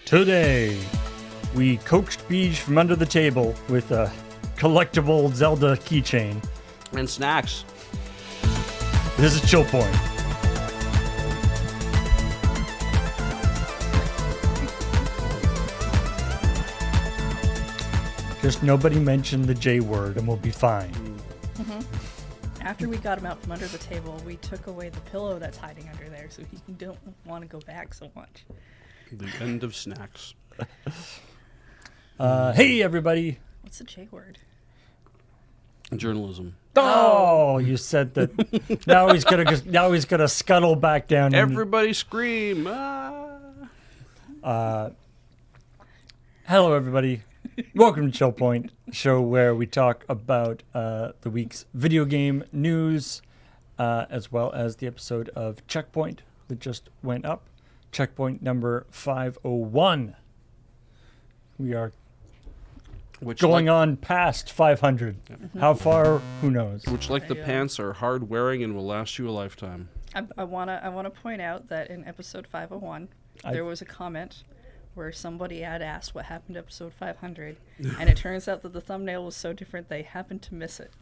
Today, we coaxed Beej from under the table with a collectible Zelda keychain. And snacks. This is ChillPoint. Just nobody mention the J word and we'll be fine. Mm-hmm. After we got him out from under the table, we took away the pillow that's hiding under there so he don't want to go back so much. The end of snacks. Hey, everybody. What's the J word? Journalism. Oh, you said that. Now he's gonna scuttle back down. Everybody scream! Ah! Hello, everybody. Welcome to ChillPoint, a show where we talk about the week's video game news, as well as the episode of ChillPoint that just went up. ChillPoint number 501. We are going on past 500. Yeah. How far? Who knows? Which, like the pants, are hard wearing and will last you a lifetime. I wanna point out that in episode 501, there was a comment where somebody had asked what happened to episode 500, and it turns out that the thumbnail was so different they happened to miss it.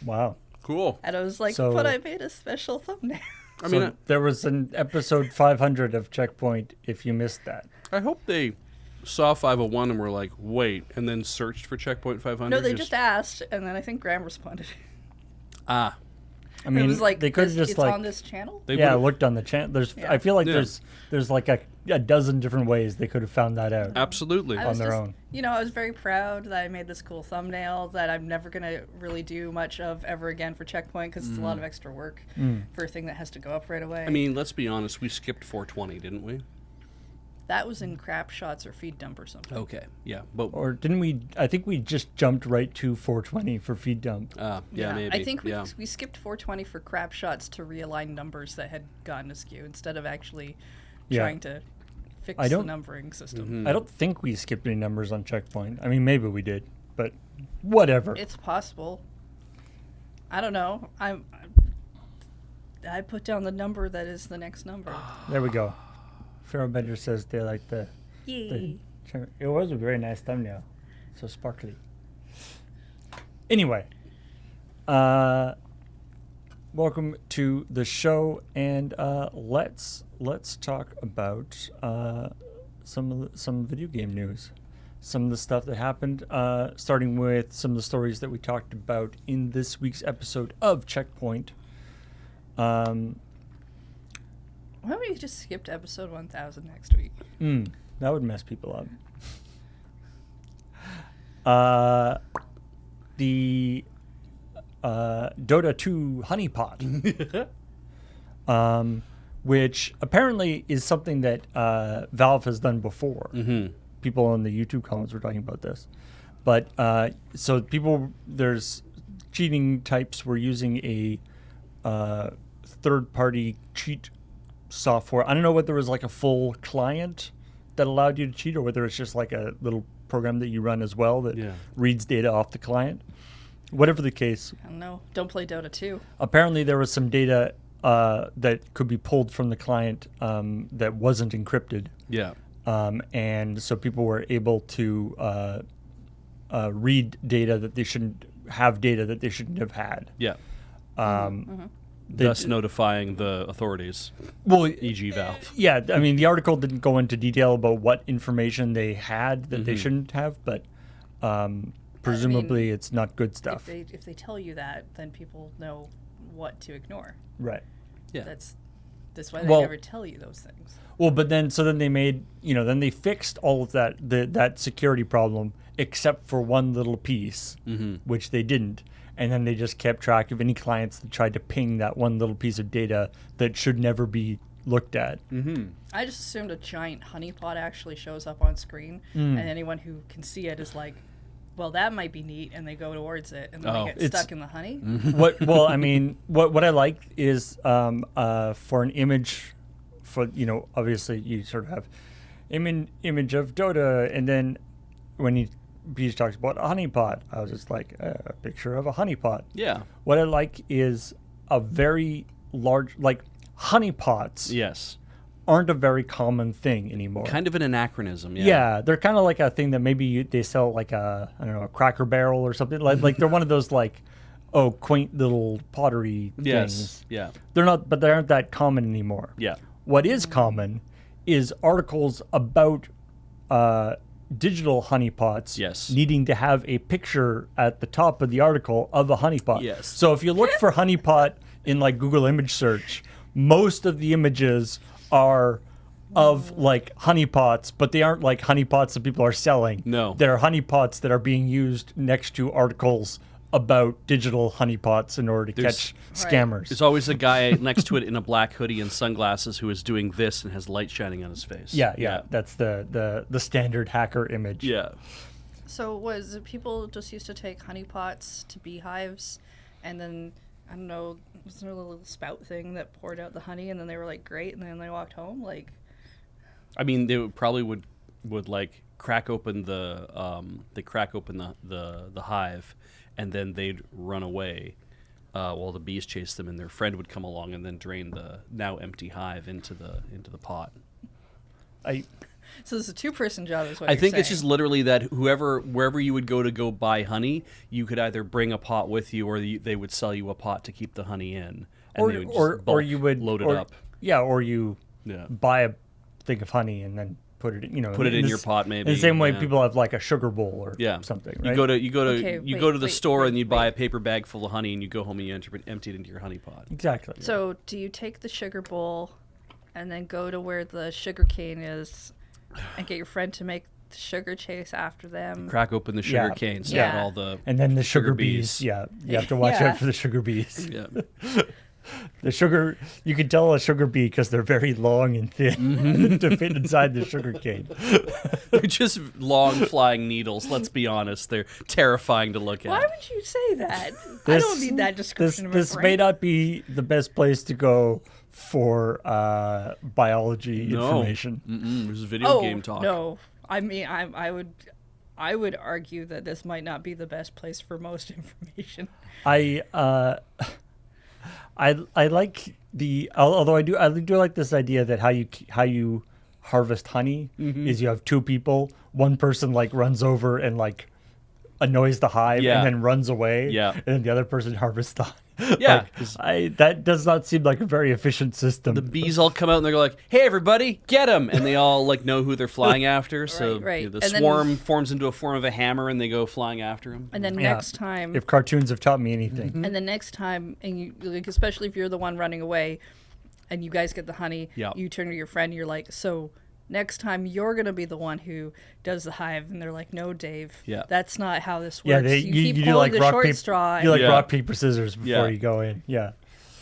Wow. Cool. And I was like, but I made a special thumbnail. I mean, there was an episode 500 of ChillPoint if you missed that. I hope they saw 501 and were like, wait, and then searched for ChillPoint 500. No, they just asked, and then I think Graham responded. Ah. I mean, it was like, they could have just it's like on this channel? I looked on the channel. I feel like there's like a dozen different ways they could have found that out. Absolutely. On their own. You know, I was very proud that I made this cool thumbnail that I'm never going to really do much of ever again for ChillPoint because it's a lot of extra work for a thing that has to go up right away. I mean, let's be honest. We skipped 420, didn't we? That was in crap shots or feed dump or something. Okay, yeah. But or didn't we? I think we just jumped right to 420 for feed dump. Yeah, maybe. I think we skipped 420 for crap shots to realign numbers that had gotten askew instead of actually trying to fix the numbering system. Mm-hmm. I don't think we skipped any numbers on ChillPoint. I mean, maybe we did, but whatever. It's possible. I don't know. I put down the number that is the next number. There we go. Pharaoh Bender says they like the. It was a very nice thumbnail, so sparkly. Anyway, welcome to the show, and let's talk about some video game news, some of the stuff that happened. Starting with some of the stories that we talked about in this week's episode of ChillPoint. Why don't we just skip to episode 1000 next week? That would mess people up. The Dota 2 honeypot, which apparently is something that Valve has done before. Mm-hmm. People in the YouTube comments were talking about this. But so there's cheating types were using a third-party cheat software. I don't know whether it was like a full client that allowed you to cheat or whether it's just like a little program that you run as well that reads data off the client. Whatever the case. I don't know. Don't play Dota 2. Apparently there was some data that could be pulled from the client that wasn't encrypted. Yeah. And so people were able to read data that they shouldn't have have had. Yeah. Thus notifying the authorities, e.g. Valve. Yeah, I mean, the article didn't go into detail about what information they had that they shouldn't have, but presumably it's not good stuff. If they tell you that, then people know what to ignore. Right. Yeah. That's why they never tell you those things. Well, but then they made, then they fixed all of that security problem except for one little piece, which they didn't. And then they just kept track of any clients that tried to ping that one little piece of data that should never be looked at. Mm-hmm. I just assumed a giant honeypot actually shows up on screen, and anyone who can see it is like, well, that might be neat, and they go towards it, and then they get stuck in the honey. What I like is for an image, obviously you sort of have image of Dota, and then when Beej talks about a honeypot, I was just like, a picture of a honeypot. Yeah. What I like is a very large, like honeypots. Yes. aren't a very common thing anymore. Kind of an anachronism. Yeah. Yeah, they're kind of like a thing that maybe they sell like a a Cracker Barrel or something like they're one of those like quaint little pottery Yes. things. Yeah. They're not, but they aren't that common anymore. Yeah. What is common is articles about digital honeypots Yes. needing to have a picture at the top of the article of a honeypot. Yes. So if you look for honeypot in like Google image search, most of the images are of like honeypots, but they aren't like honeypots that people are selling. No. They're honeypots that are being used next to articles about digital honeypots in order to catch scammers. There's always a guy next to it in a black hoodie and sunglasses who is doing this and has light shining on his face. Yeah. That's the standard hacker image. Yeah. So was it people just used to take honeypots to beehives, and then I don't know, was there a little spout thing that poured out the honey, and then they were like great, and then they walked home like. I mean, they would like crack open the the hive, and then they'd run away while the bees chased them, and their friend would come along and then drain the now empty hive into the pot. So this is a two-person job, is what I you're think it's saying. just literally that wherever you would go buy honey, you could either bring a pot with you, or they would sell you a pot to keep the honey in, and they would just or you would load it up. Yeah, or you Yeah. buy a thing of honey and then put it in, Put it in this- your pot, maybe. In the same way yeah. people have like a sugar bowl or Yeah. something, right? You go to Okay, you go to the wait, store wait, and you buy wait. a paper bag full of honey, and you go home and you empty it into your honey pot. Exactly. So do you take the sugar bowl, and then go to where the sugar cane is, and get your friend to make the sugar chase after them? Crack open the sugar Yeah. cane, so Yeah. that all the And then the sugar sugar bees. bees. Yeah, you have to watch Yeah. out for the sugar bees. yeah. The sugar, you can tell a sugar bee because they're very long and thin to fit inside the sugar cane. They're just long flying needles. Let's be honest, they're terrifying to look at. Why would you say that? I don't need that This, description of this my may brain. not be the best place to go for biology information. There's video game talk. No, I mean I would argue that this might not be the best place for most information. I like although I do like this idea that how you harvest honey is you have two people. One person like runs over and like annoys the hive Yeah. and then runs away. Yeah. And then the other person harvests the Yeah. that does not seem like a very efficient system. The bees all come out and they're like, "Hey, everybody, get them!" And they all like know who they're flying after. So Right. you know, the And then- swarm forms into a form of a hammer, and they go flying after them. And then Yeah. next time, If cartoons have taught me anything. and the next time, and you like, especially if you're the one running away, and you guys get the honey, Yeah. you turn to your friend, and you're like, so. Next time you're gonna be the one who does the hive, and they're like, "No, Dave, Yeah. that's not how this works. Yeah, you keep do pulling like the rock short paper. straw." You like Yeah. rock paper scissors before Yeah. you go in. Yeah.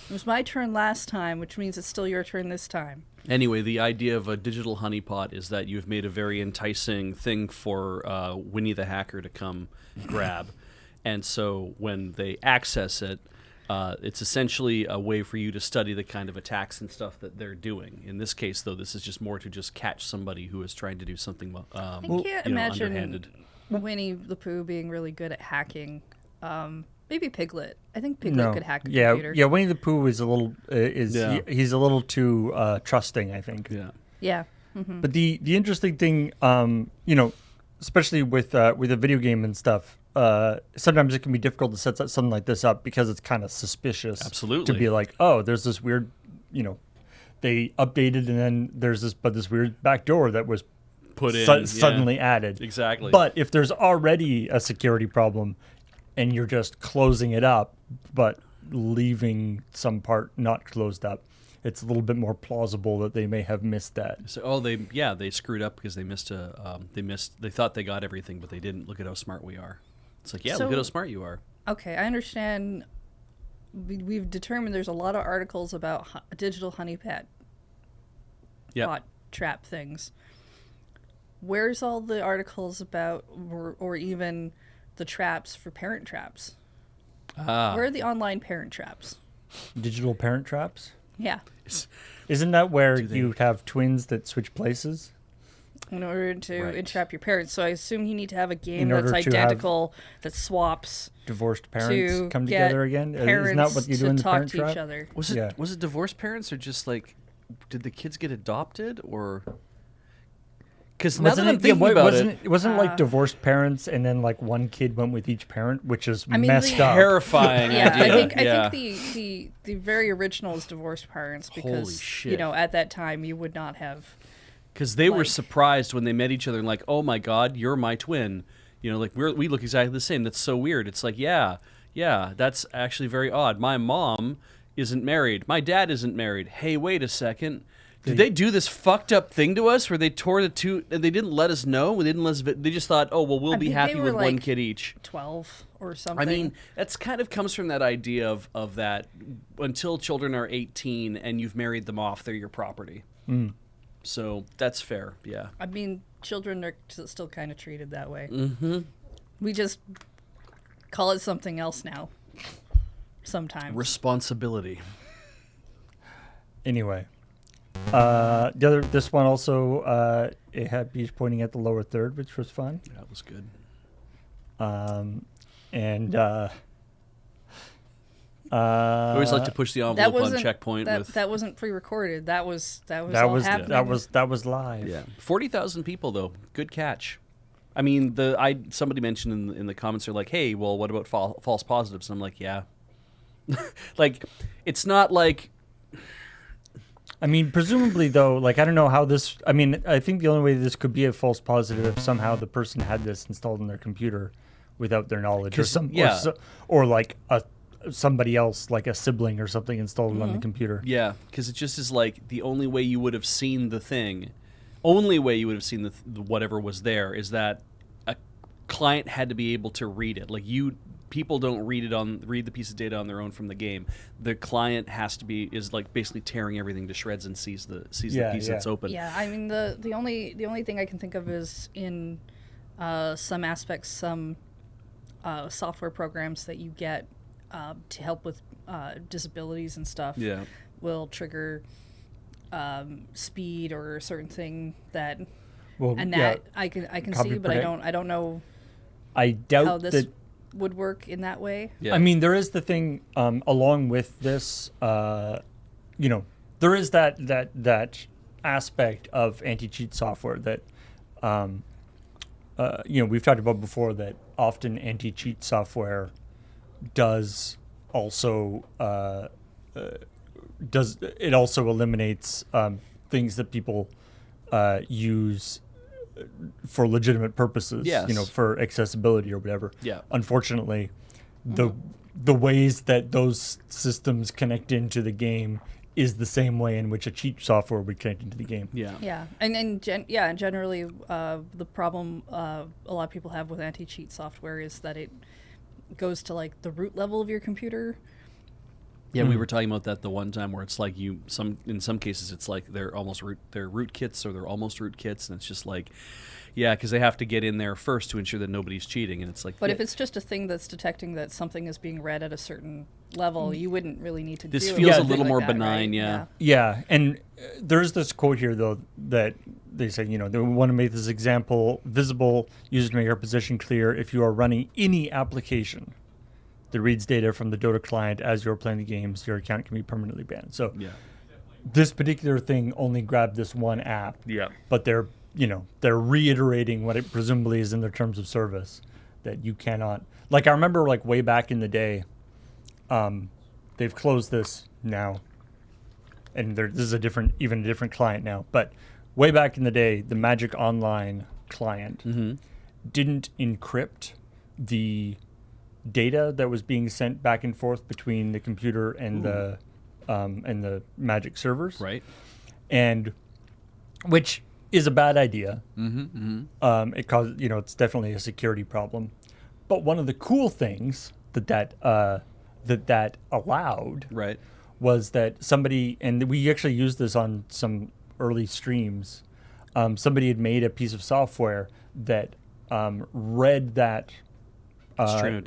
It was my turn last time, which means it's still your turn this time. Anyway, the idea of a digital honeypot is that you've made a very enticing thing for Winnie the Hacker to come grab. And so when they access it, it's essentially a way for you to study the kind of attacks and stuff that they're doing. In this case, though, this is just more to just catch somebody who is trying to do something I can't imagine underhanded. Winnie the Pooh being really good at hacking. Maybe Piglet. I think Piglet No. could hack a Yeah, computer. yeah. Winnie the Pooh is a little Yeah. he's a little too trusting, I think. Yeah. Yeah. But the interesting thing, especially with a video game and stuff, sometimes it can be difficult to set something like this up because it's kind of suspicious. Absolutely. To be like, oh, there's this weird, they updated and then there's this weird back door that was Put in. yeah. suddenly added. Exactly. But if there's already a security problem and you're just closing it up, but leaving some part not closed up, it's a little bit more plausible that they may have missed that. So, they screwed up because they missed they thought they got everything, but they didn't. Look at how smart we are. It's like, look So- at how smart you are. Okay, I understand. We've determined there's a lot of articles about digital honeypot Yeah. pot trap things. Where's all the articles about, or even the traps for parent traps? Where are the online parent traps? Digital parent traps? Yeah. Isn't that where you have twins that switch places? In order to Right. entrap your parents. So I assume you need to have a game In that's order to have- identical, that swaps Divorced parents to come get together again? Isn't parents that what you do to in the talk parent to trap? each other. Was it Yeah. was it divorced parents or just like did the kids get adopted or? Because now that I'm it, thinking about it, wasn't it like divorced parents and then like one kid went with each parent, which is I mean, messed up. terrifying Yeah, idea. I think the very original is divorced parents Holy because shit. at that time you would not have. Because they were like- surprised when they met each other and like, oh my God, you're my twin. Like we look exactly the same. That's so weird. It's like, yeah, that's actually very odd. My mom isn't married. My dad isn't married. Hey, wait a second. Did they do this fucked up thing to us where they tore the two and they didn't let us know? They just thought, oh well, we'll be happy with one kid each. 12 or something. I mean, that's kind of comes from that idea of that until children are 18 and you've married them off, they're your property. So that's fair, yeah. I mean, children are still kind of treated that way. Mm-hmm. We just call it something else now. Sometimes. Responsibility. Anyway, this one also it had bees pointing at the lower third, which was fun. That was good. I always like to push the envelope on checkpoint with that wasn't pre-recorded. That was happening. that was live. yeah 40,000 people though. Good catch. I mean, somebody mentioned in the comments, they're like, hey, well, what about false positives? And I'm like, yeah. Like, it's not like. I mean, presumably though, like I don't know how this. I mean, I think the only way this could be a false positive if somehow the person had this installed on their computer without their knowledge, or like somebody else, like a sibling or something, installed it on the computer. Yeah, because it just is like the only way you would have seen the thing, only way you would have seen the whatever was there is that a client had to be able to read it. Like people don't read the piece of data on their own from the game. The client is like basically tearing everything to shreds and sees the piece that's open. Yeah, I mean the only thing I can think of is in some aspects, some software programs that you get to help with disabilities and stuff. Yeah. Will trigger speed or a certain thing that, I can see, but I don't know. I doubt how this that would work in that way. Yeah. I mean, there is the thing along with this. There is that aspect of anti-cheat software that we've talked about before. That often anti-cheat software does also eliminates things that people use for legitimate purposes. Yes. For accessibility or whatever. Yeah. Unfortunately, the ways that those systems connect into the game is the same way in which a cheat software would connect into the game. Yeah. Yeah, and generally, the problem a lot of people have with anti-cheat software is that it goes to like the root level of your computer. Yeah, we were talking about that the one time where it's like in some cases it's like they're rootkits or they're almost rootkits, and it's just like, yeah, because they have to get in there first to ensure that nobody's cheating, and it's like. But if it's just a thing that's detecting that something is being read at a certain level, you wouldn't really need to. This do feels a anything little like more that, benign, right? yeah. Yeah, and there's this quote here though that they say, they want to make this example visible, users make our position clear. If you are running any application that reads data from the Dota client as you're playing the games, your account can be permanently banned. So this particular thing only grabbed this one app. Yeah. But they're reiterating what it presumably is in their terms of service, that you cannot. Like I remember, like way back in the day, they've closed this now, and this is even a different client now. But way back in the day, the Magic Online client didn't encrypt the data that was being sent back and forth between the computer and the Magic servers, Right. and which is a bad idea. It caused, it's definitely a security problem. But one of the cool things that allowed, Right. was that somebody, and we actually used this on some early streams. Somebody had made a piece of software that read that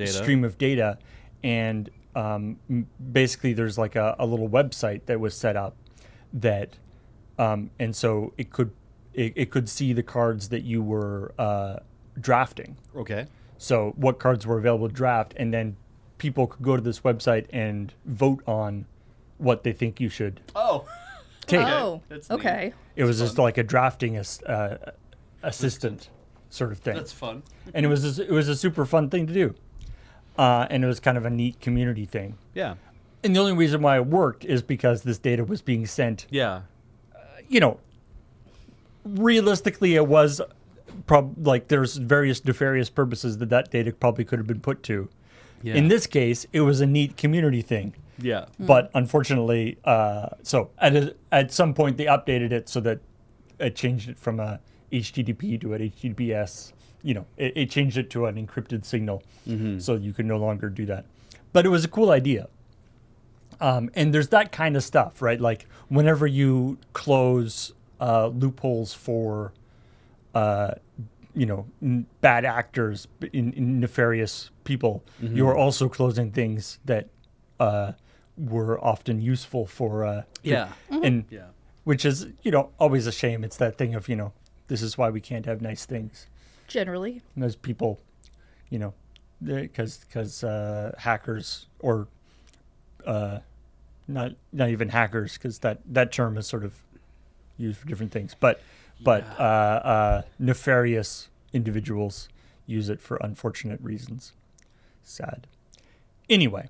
stream of data, and basically there's like a little website that was set up that, and so it could see the cards that you were drafting. Okay. So what cards were available to draft, and then people could go to this website and vote on what they think you should. Oh. tape. Oh, That's okay. neat. It was That's just fun. like a drafting assistant sort of thing. That's fun. And it was a super fun thing to do. And it was kind of a neat community thing. Yeah. And the only reason why it worked is because this data was being sent. Yeah. You know, realistically, it was like there's various nefarious purposes that data probably could have been put to. Yeah. In this case, it was a neat community thing. Yeah. But unfortunately, so at some point they updated it so that it changed it from a HTTP to an HTTPS. You know, it changed it to an encrypted signal, so you could no longer do that. But it was a cool idea. And there's that kind of stuff, right? Like whenever you close loopholes for, bad actors, in nefarious people, you're also closing things that were often useful for. Yeah. And Yeah. which is, always a shame. It's that thing of, this is why we can't have nice things. Generally. Those people, because hackers or not even hackers, because that term is sort of used for different things, but nefarious individuals use it for unfortunate reasons. Sad. Anyway,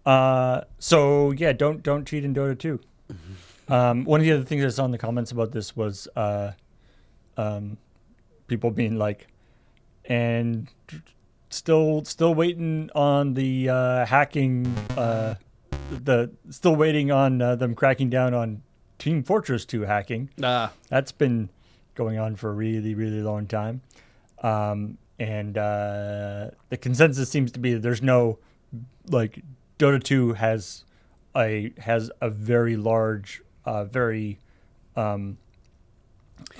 so yeah, don't cheat in Dota 2. One of the other things I saw in the comments about this was people being like, and still waiting on the hacking, still waiting on them cracking down on Team Fortress 2 hacking. That's been going on for a really, really long time. And the consensus seems to be that there's no, like, Dota 2 has a very large, very It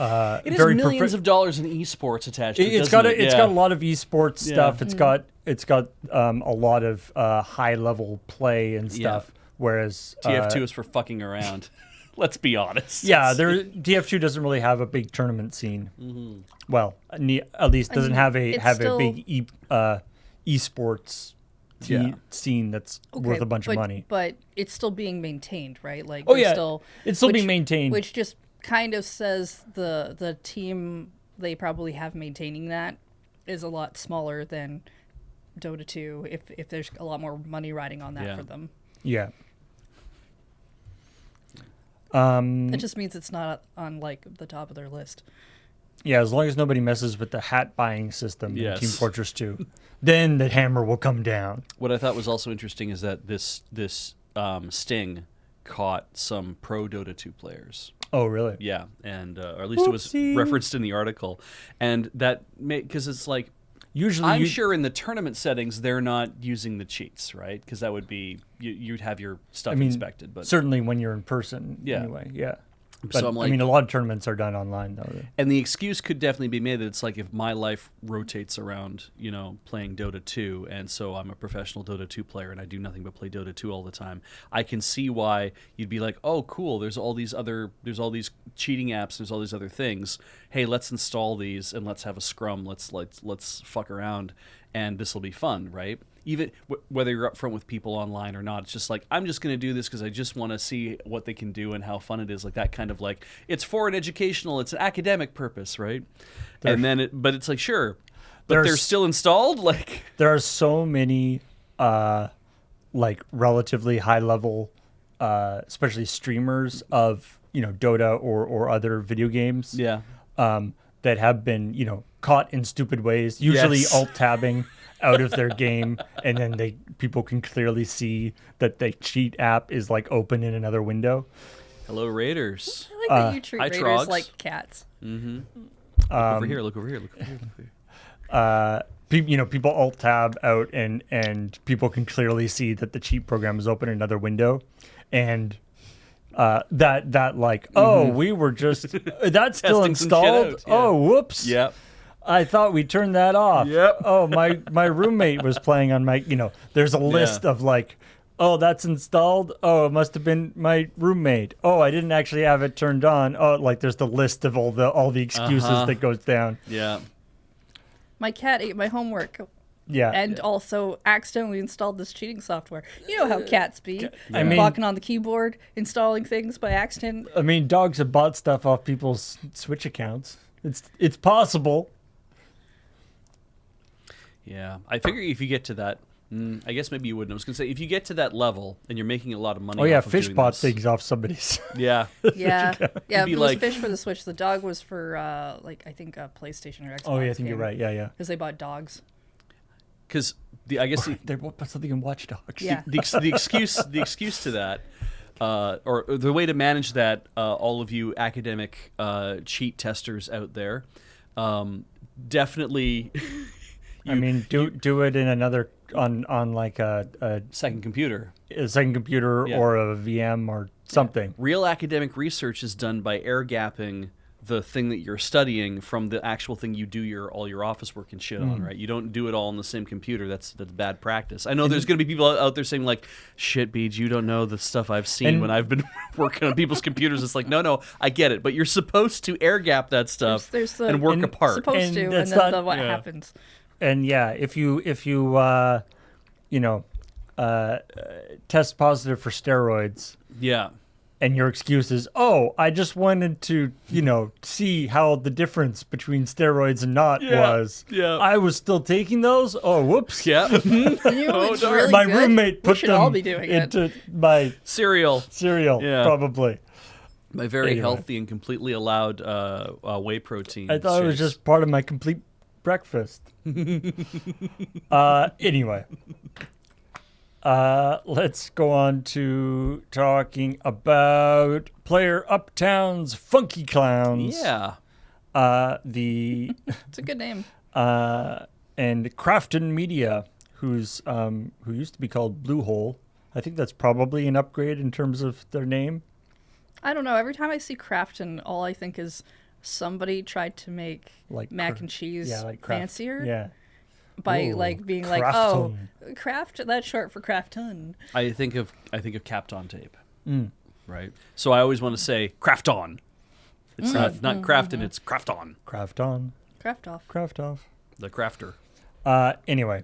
has very millions of dollars in esports attached to it. It's got doesn't it? it's got a lot of esports Yeah. stuff. It's got a lot of high level play and stuff. Whereas TF2 is for fucking around. Let's be honest. yeah, TF2 doesn't really have a big tournament scene. Well, at least doesn't have a big esports scene that's worth a bunch of money. But it's still being maintained, right? Like, Oh there's yeah, it's still being maintained. which just kind of says the team they probably have maintaining that is a lot smaller than Dota 2. If there's a lot more money riding on that for them. Yeah. It just means it's not on like the top of their list. Yeah, as long as nobody messes with the hat buying system in Yes. Team Fortress 2, then the hammer will come down. What I thought was also interesting is that this sting caught some pro Dota 2 players. Oh, really? Yeah, and or at least it was Whoopsie. referenced in the article, and that because it's like Usually, I'm sure in the tournament settings they're not using the cheats, right? Because that would be you'd have your stuff inspected, but certainly when you're in person, Yeah. anyway, yeah. But So I'm like- I mean, a lot of tournaments are done online, though. and the excuse could definitely be made that it's like if my life rotates around, playing Dota 2, and so I'm a professional Dota 2 player and I do nothing but play Dota 2 all the time, I can see why you'd be like, oh, cool, there's all these cheating apps, there's all these other things. Hey, let's install these and let's have a scrum. Let's fuck around, and this will be fun, right? Even whether you're upfront with people online or not, it's just like, I'm just going to do this because I just want to see what they can do and how fun it is. Like that kind of like, it's for an educational, it's an academic purpose, right? But it's like, sure, but they're still installed. Like There are so many, like relatively high level, especially streamers of Dota or other video games. yeah, That have been caught in stupid ways. Usually Yes. alt tabbing out of their game, and then people can clearly see that the cheat app is like open in another window. hello Raiders. I like that you treat hi, raiders Trogs. like cats. Look over here. Look over here. Look over here. Look over here. People alt tab out, and people can clearly see that the cheat program is open in another window, and we were just that's still Testing some shit installed. out, yeah. Oh, whoops. Yep. I thought we turned that off. Yep. Oh, my roommate was playing on my. There's a list of like, oh, that's installed. Oh, it must have been my roommate. Oh, I didn't actually have it turned on. Oh, like there's the list of all the excuses that goes down. Yeah. My cat ate my homework Yeah. And also accidentally installed this cheating software. You know how cats be. I mean- Walking on the keyboard, installing things by accident. I mean, dogs have bought stuff off people's Switch accounts. It's possible. Yeah, I figure if you get to that, I guess maybe you wouldn't. I was gonna say if you get to that level and you're making a lot of money. Oh yeah, off of Fish doing bought this- things off somebody's. Yeah, Yeah. Yeah, be it was like- Fish for the Switch. The dog was for, I think a PlayStation or Xbox. Oh yeah, I think you're right. Yeah. Because they bought dogs. because I guess They bought something in Watch Dogs. Yeah. the excuse to that, or the way to manage that, all of you academic cheat testers out there, definitely. I mean, do it in another on like a Second computer. second computer Yeah. or a VM or something. Real academic research is done by air gapping the thing that you're studying from the actual thing you do all your office work and shit on, right? You don't do it all on the same computer. That's bad practice. I know there's going to be people out there saying like, "Shit, Beej, you don't know the stuff I've seen And- when I've been working on people's computers." It's like, no, I get it, but you're supposed to air gap that stuff There's the- and work and apart. Supposed And to, and that's then not- what yeah. happens. And yeah, if you test positive for steroids, Yeah, and your excuse is, "Oh, I just wanted to, see how the difference between steroids and not was. yeah. I was still taking those. Oh, whoops. yeah. You know, it's darn. really My good. roommate We put should them all be doing it. into my Cereal. cereal, Yeah. probably. My very Anyway. healthy and completely allowed whey protein. I thought it was shakes. just part of my complete breakfast. Anyway. Let's go on to talking about Player Uptown's Funky Clowns. Yeah. The It's a good name. and Crafton Media, who used to be called Blue Hole. I think that's probably an upgrade in terms of their name. I don't know. Every time I see Crafton, all I think is somebody tried to make Like mac and cheese fancier Yeah. by Ooh, like being like, oh, Crafton. craft. That's short for Crafton. I think of Capped on tape. Mm. Right. So I always want to say craft on. It's not crafting, it's craft on. Craft on. Craft off. Craft off. The crafter. Anyway,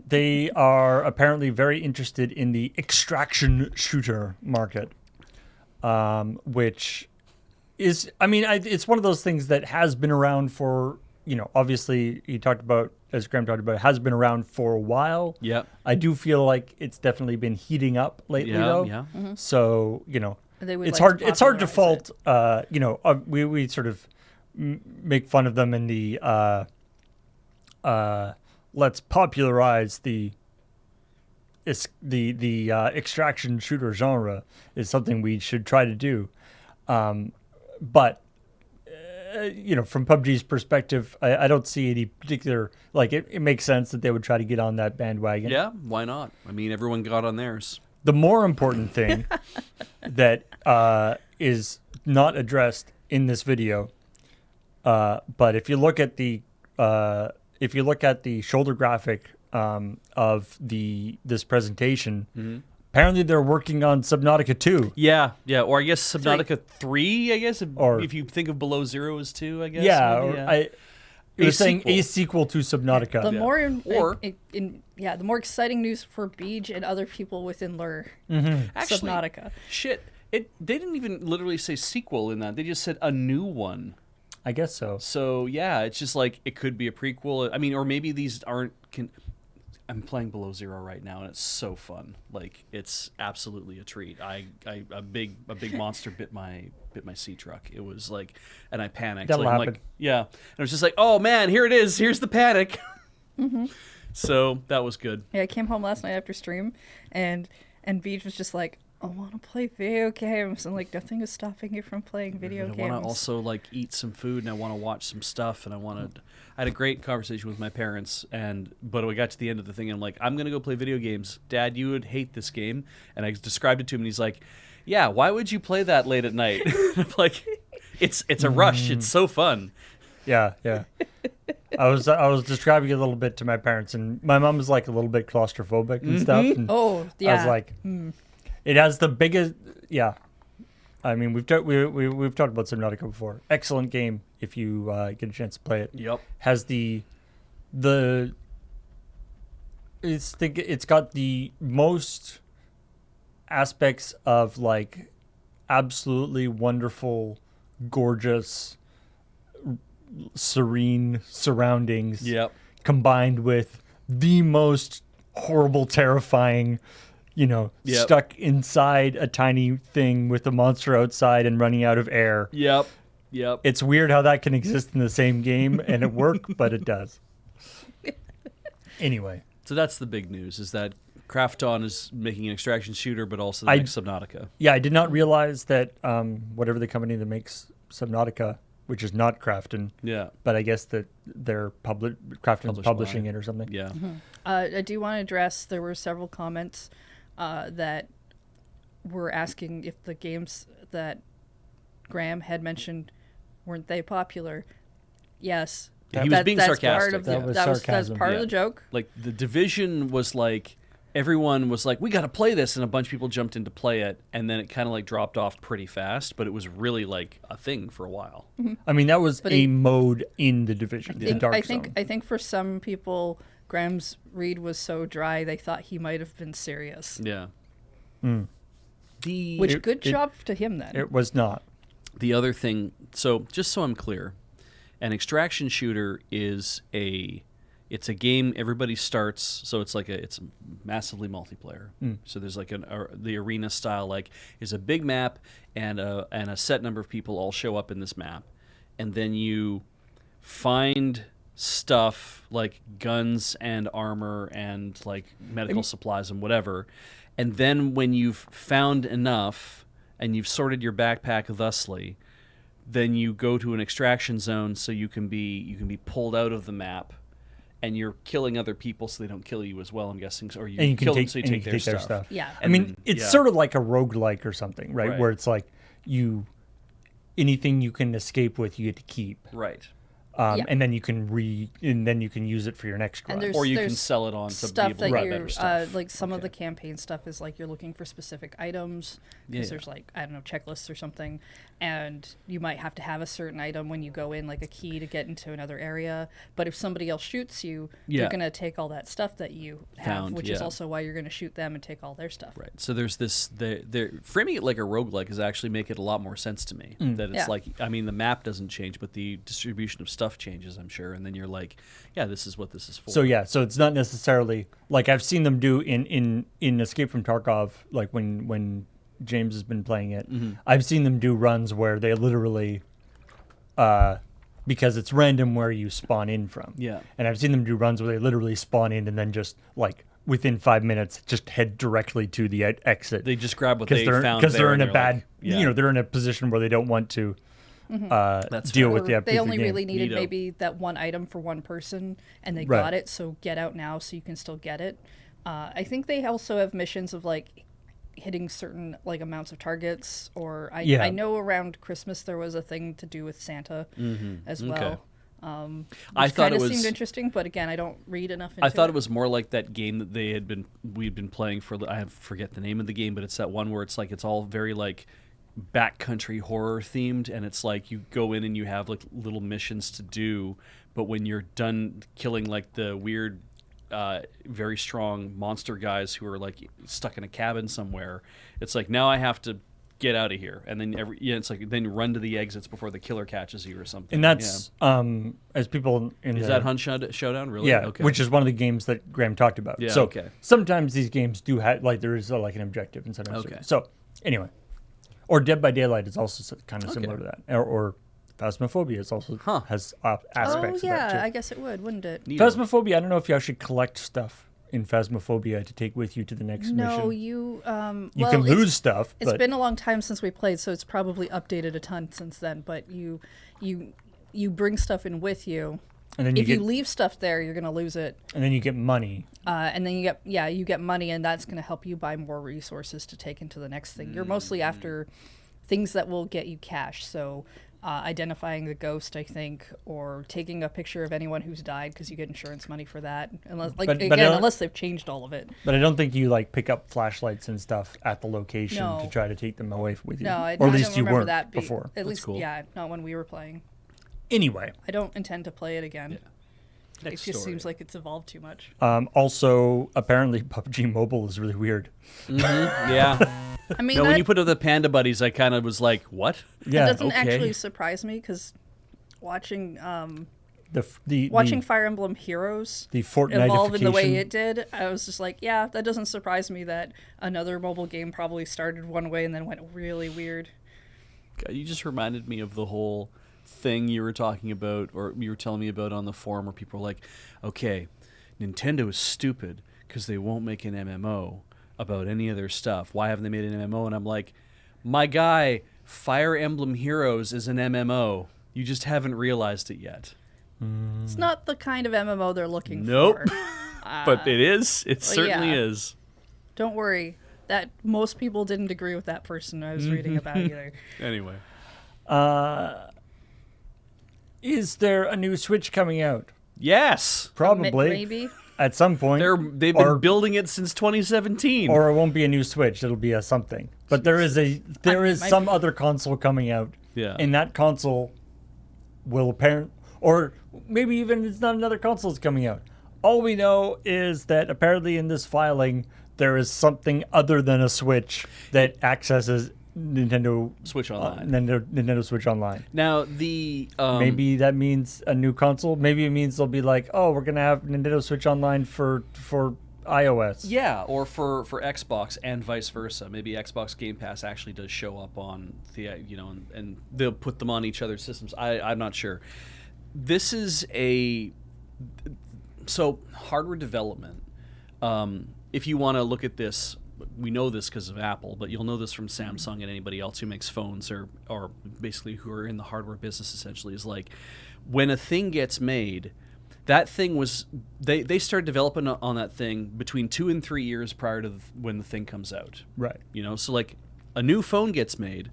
they are apparently very interested in the extraction shooter market, which is, it's one of those things that has been around for, obviously as Graham talked about, it has been around for a while. Yep. I do feel like it's definitely been heating up lately, Yeah, though. yeah. So, They would it's like hard. to It's hard to popularize fault. We sort of make fun of them in the let's popularize the extraction shooter genre is something we should try to do. But from PUBG's perspective, I don't see any particular it makes sense that they would try to get on that bandwagon. Yeah, why not? I mean, everyone got on theirs. The more important thing that is not addressed in this video, but if you look at the shoulder graphic of this presentation, apparently they're working on Subnautica 2. Yeah, or I guess Subnautica 3, I guess, Or- if you think of Below Zero as 2, I guess. Yeah, maybe, you're saying sequel. a sequel to Subnautica. The Yeah. more the more exciting news for Beej and other people within Lure. Actually, Subnautica. shit, they didn't even literally say sequel in that. They just said a new one. I guess so. So yeah, it's just like it could be a prequel. I mean, or maybe these aren't. I'm playing Below Zero right now, and it's so fun. Like it's absolutely a treat. A big monster bit my sea truck. It was like, and I panicked. That'll like, I'm happen. like, yeah, and I was just like, oh man, here it is. Here's the panic. So that was good. Yeah, I came home last night after stream, and Beej was just like, I want to play video games. And like, nothing is stopping you from playing video But I games. want to also like eat some food, and I want to watch some stuff, and I had a great conversation with my parents, but we got to the end of the thing, and I'm like, I'm gonna go play video games. Dad, you would hate this game, and I described it to him, and he's like, yeah, why would you play that late at night? I'm like, it's a rush. It's so fun. Yeah. I was describing it a little bit to my parents, and my mom is like a little bit claustrophobic and stuff. And Oh, yeah. I was like, it has the biggest. Yeah, I mean we've talked about Subnautica before. Excellent game if you get a chance to play it. Yep. Has the it's got the most aspects of like absolutely wonderful, gorgeous, serene surroundings. Yep. Combined with the most horrible, terrifying, Yep. stuck inside a tiny thing with a monster outside and running out of air. Yep. Yep. It's weird how that can exist in the same game and it work, but it does. Anyway. So that's the big news, is that Krafton is making an extraction shooter, but also the next Subnautica. Yeah, I did not realize that whatever the company that makes Subnautica, which is not Krafton, Yeah. but I guess that they're Krafton's Published publishing by. it or something. Yeah. I do want to address, there were several comments that were asking if the games that Graham had mentioned, weren't they popular? Yes. He was being that's sarcastic. Part of the, That was that's sarcasm. part of Yeah. the joke. Like, the Division was like, everyone was like, we got to play this, and a bunch of people jumped in to play it, and then it kind of like dropped off pretty fast, but it was really like a thing for a while. I mean, that was But a it- mode in the Division, the Dark I Zone. think for some people, Graham's read was so dry they thought he might have been serious. Yeah. Which good job to him then. It was not. The other thing, so just so I'm clear, an extraction shooter is it's a game everybody starts, so it's massively multiplayer. So there's like the arena style, like is a big map and a set number of people all show up in this map, and then you find stuff like guns and armor and like medical supplies and whatever, and then when you've found enough and you've sorted your backpack thusly, then you go to an extraction zone so you can be pulled out of the map, and you're killing other people so they don't kill you as well, I'm guessing, or you, And you can kill them take, so you and take you their can take stuff. Yeah. I mean, it's yeah. sort of like a roguelike or something, right? Right. Where it's like anything you can escape with, you get to keep. Right. Yeah. And then you can use it for your next And run. Or you can there's sell it on to be stuff able that to get you're better stuff. like some of the campaign stuff is like you're looking for specific items because Yeah. there's like, I don't know, checklists or something, and you might have to have a certain item when you go in, like a key to get into another area. But if somebody else shoots you, Yeah. they're gonna take all that stuff that you have, Found, which is yeah. also why you're gonna shoot them and take all their stuff. Right. So there's this. They're framing it like a roguelike is actually make it a lot more sense to me. That it's Yeah. like, I mean, the map doesn't change, but the distribution of stuff changes, I'm sure. And then you're like, yeah, this is what this is for. So yeah, so it's not necessarily like I've seen them do in Escape from Tarkov, like when James has been playing it. I've seen them do runs where they literally, because it's random where you spawn in from. Yeah. And I've seen them do runs where they literally spawn in and then just like within 5 minutes just head directly to the exit. They just grab what they found because they're there in and a bad, like, yeah. they're in a position where they don't want to That's deal fair. with the Or they only game. really needed Neato. maybe that one item for one person, and they Right. got it. So get out now, so you can still get it. I think they also have missions of like hitting certain like amounts of targets, or Yeah. I know around Christmas there was a thing to do with Santa as well. Okay. Which I thought kinda it was seemed interesting, but again, I don't read enough into I thought it was more like that game that we'd been playing for. I forget the name of the game, but it's that one where it's like it's all very like backcountry horror themed, and it's like you go in and you have like little missions to do, but when you're done killing like the weird, very strong monster guys who are like stuck in a cabin somewhere, it's like now I have to get out of here, and then it's like then run to the exits before the killer catches you or something. And that's as people in Is the, that Hunt Showdown really? Yeah, Okay. which is one of the games that Graham talked about. Yeah, So okay. sometimes these games do have like there is like an objective and sometimes Okay. so anyway, or Dead by Daylight is also kind of Okay. similar to that, or Phasmophobia is also has Oh aspects yeah, of that I too. guess it would, wouldn't it? Neato. Phasmophobia, I don't know if you actually collect stuff in Phasmophobia to take with you to the next No, mission. you You well, can it's- lose stuff, It's but been a long time since we played, so it's probably updated a ton since then. But you bring stuff in with you. and then If you you get leave stuff there, you're gonna lose it, and then you get money. and then you get money, and that's gonna help you buy more resources to take into the next thing. You're mostly after things that will get you cash. So. Identifying the ghost, I think, or taking a picture of anyone who's died because you get insurance money for that. Unless, like But I again, don't- unless they've changed all of it. But I don't think you like pick up flashlights and stuff at the location No. to try to take them away with you. No, I or at don't least you remember weren't that before. At least, cool. yeah, not when we were playing. Anyway, I don't intend to play it again. It just seems like it's evolved too much. Also, apparently, PUBG Mobile is really weird. Yeah. I mean, No, when you put up the Panda Buddies, I kind of was like, what? Yeah, it doesn't okay. actually surprise me because watching the watching Fire Emblem Heroes the Fortnite evolve in the way it did, I was just like, yeah, that doesn't surprise me that another mobile game probably started one way and then went really weird. God, you just reminded me of the whole thing you were talking about, or you were telling me about on the forum, where people were like, okay, Nintendo is stupid because they won't make an MMO about any of their stuff. Why haven't they made an MMO? And I'm like, my guy, Fire Emblem Heroes is an MMO. You just haven't realized it yet. It's not the kind of MMO they're looking Nope. for. But it is. It certainly is. Don't worry. That most people didn't agree with that person I was reading about either. Anyway. Is there a new Switch coming out? Yes. Probably. Maybe. At some point. They've been building it since 2017. Or it won't be a new Switch. It'll be a something. But there is some other console coming out. Yeah. And that console will or maybe even it's not another console that's coming out. All we know is that apparently in this filing there is something other than a Switch that accesses Nintendo Switch Online. Nintendo Switch Online. Now the Maybe that means a new console. Maybe it means they'll be like, oh, we're gonna have Nintendo Switch Online for iOS. Yeah, or for Xbox and vice versa. Maybe Xbox Game Pass actually does show up on the and they'll put them on each other's systems. I'm not sure. This is hardware development. If you want to look at this, we know this because of Apple, but you'll know this from Samsung and anybody else who makes phones or basically who are in the hardware business. Essentially, is like when a thing gets made. That thing was they started developing on that thing between 2 and 3 years prior to when the thing comes out. Right. So like a new phone gets made.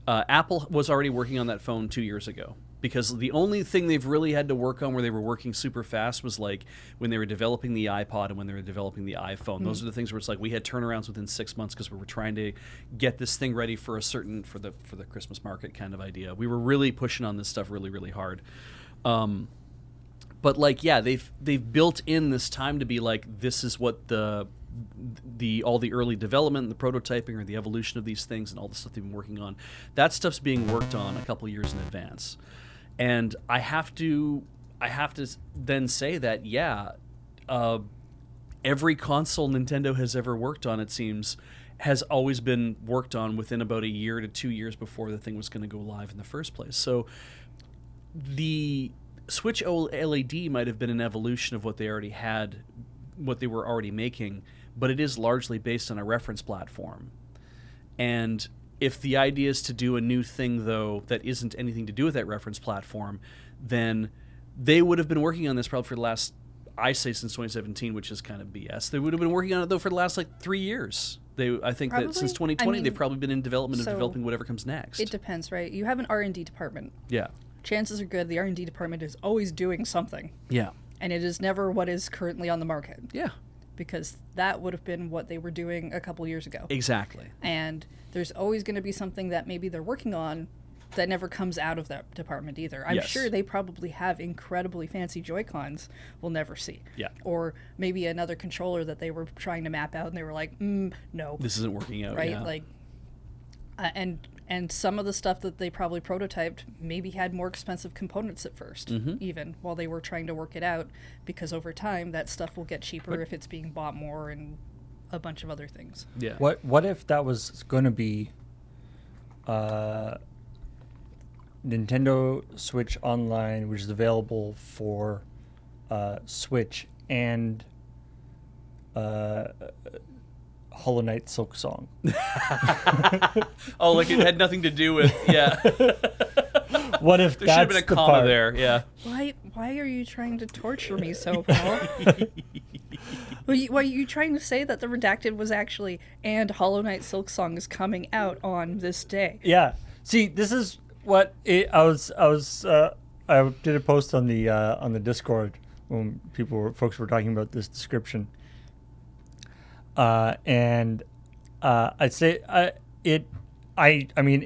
Apple was already working on that phone 2 years ago, because the only thing they've really had to work on where they were working super fast was like when they were developing the iPod and when they were developing the iPhone. Those are the things where it's like we had turnarounds within 6 months because we were trying to get this thing ready for for the Christmas market kind of idea. We were really pushing on this stuff really, really hard. But like, yeah, they've built in this time to be like, this is what all the early development, the prototyping, or the evolution of these things, and all the stuff they've been working on. That stuff's being worked on a couple years in advance, and I have to then say that every console Nintendo has ever worked on, it seems, has always been worked on within about a year to 2 years before the thing was going to go live in the first place. So the Switch OLED might have been an evolution of what they already had, what they were already making, but it is largely based on a reference platform. And if the idea is to do a new thing, though, that isn't anything to do with that reference platform, then they would have been working on this probably for the last, I say since 2017, which is kind of BS. They would have been working on it, though, for the last, 3 years. I think that since 2020, they've probably been in development of developing whatever comes next. It depends, right? You have an R&D department. Yeah. Chances are good the R&D department is always doing something. Yeah. And it is never what is currently on the market. Yeah. Because that would have been what they were doing a couple years ago. Exactly. And there's always going to be something that maybe they're working on that never comes out of that department either. I'm sure they probably have incredibly fancy Joy-Cons we'll never see. Yeah. Or maybe another controller that they were trying to map out and they were like, no. This isn't working out. Right? Yeah. Like, and some of the stuff that they probably prototyped maybe had more expensive components at first, even while they were trying to work it out, because over time that stuff will get cheaper if it's being bought more and a bunch of other things. Yeah. What if that was going to be Nintendo Switch Online, which is available for Switch and Hollow Knight Silksong. Oh, like it had nothing to do with, yeah. What if There should that's have been a the comma part? there, yeah. Why are you trying to torture me so, Paul? Were you trying to say that the Redacted was actually, and Hollow Knight Silksong is coming out on this day? Yeah. See, this is what I did a post on the Discord when folks were talking about this description. And I'd say it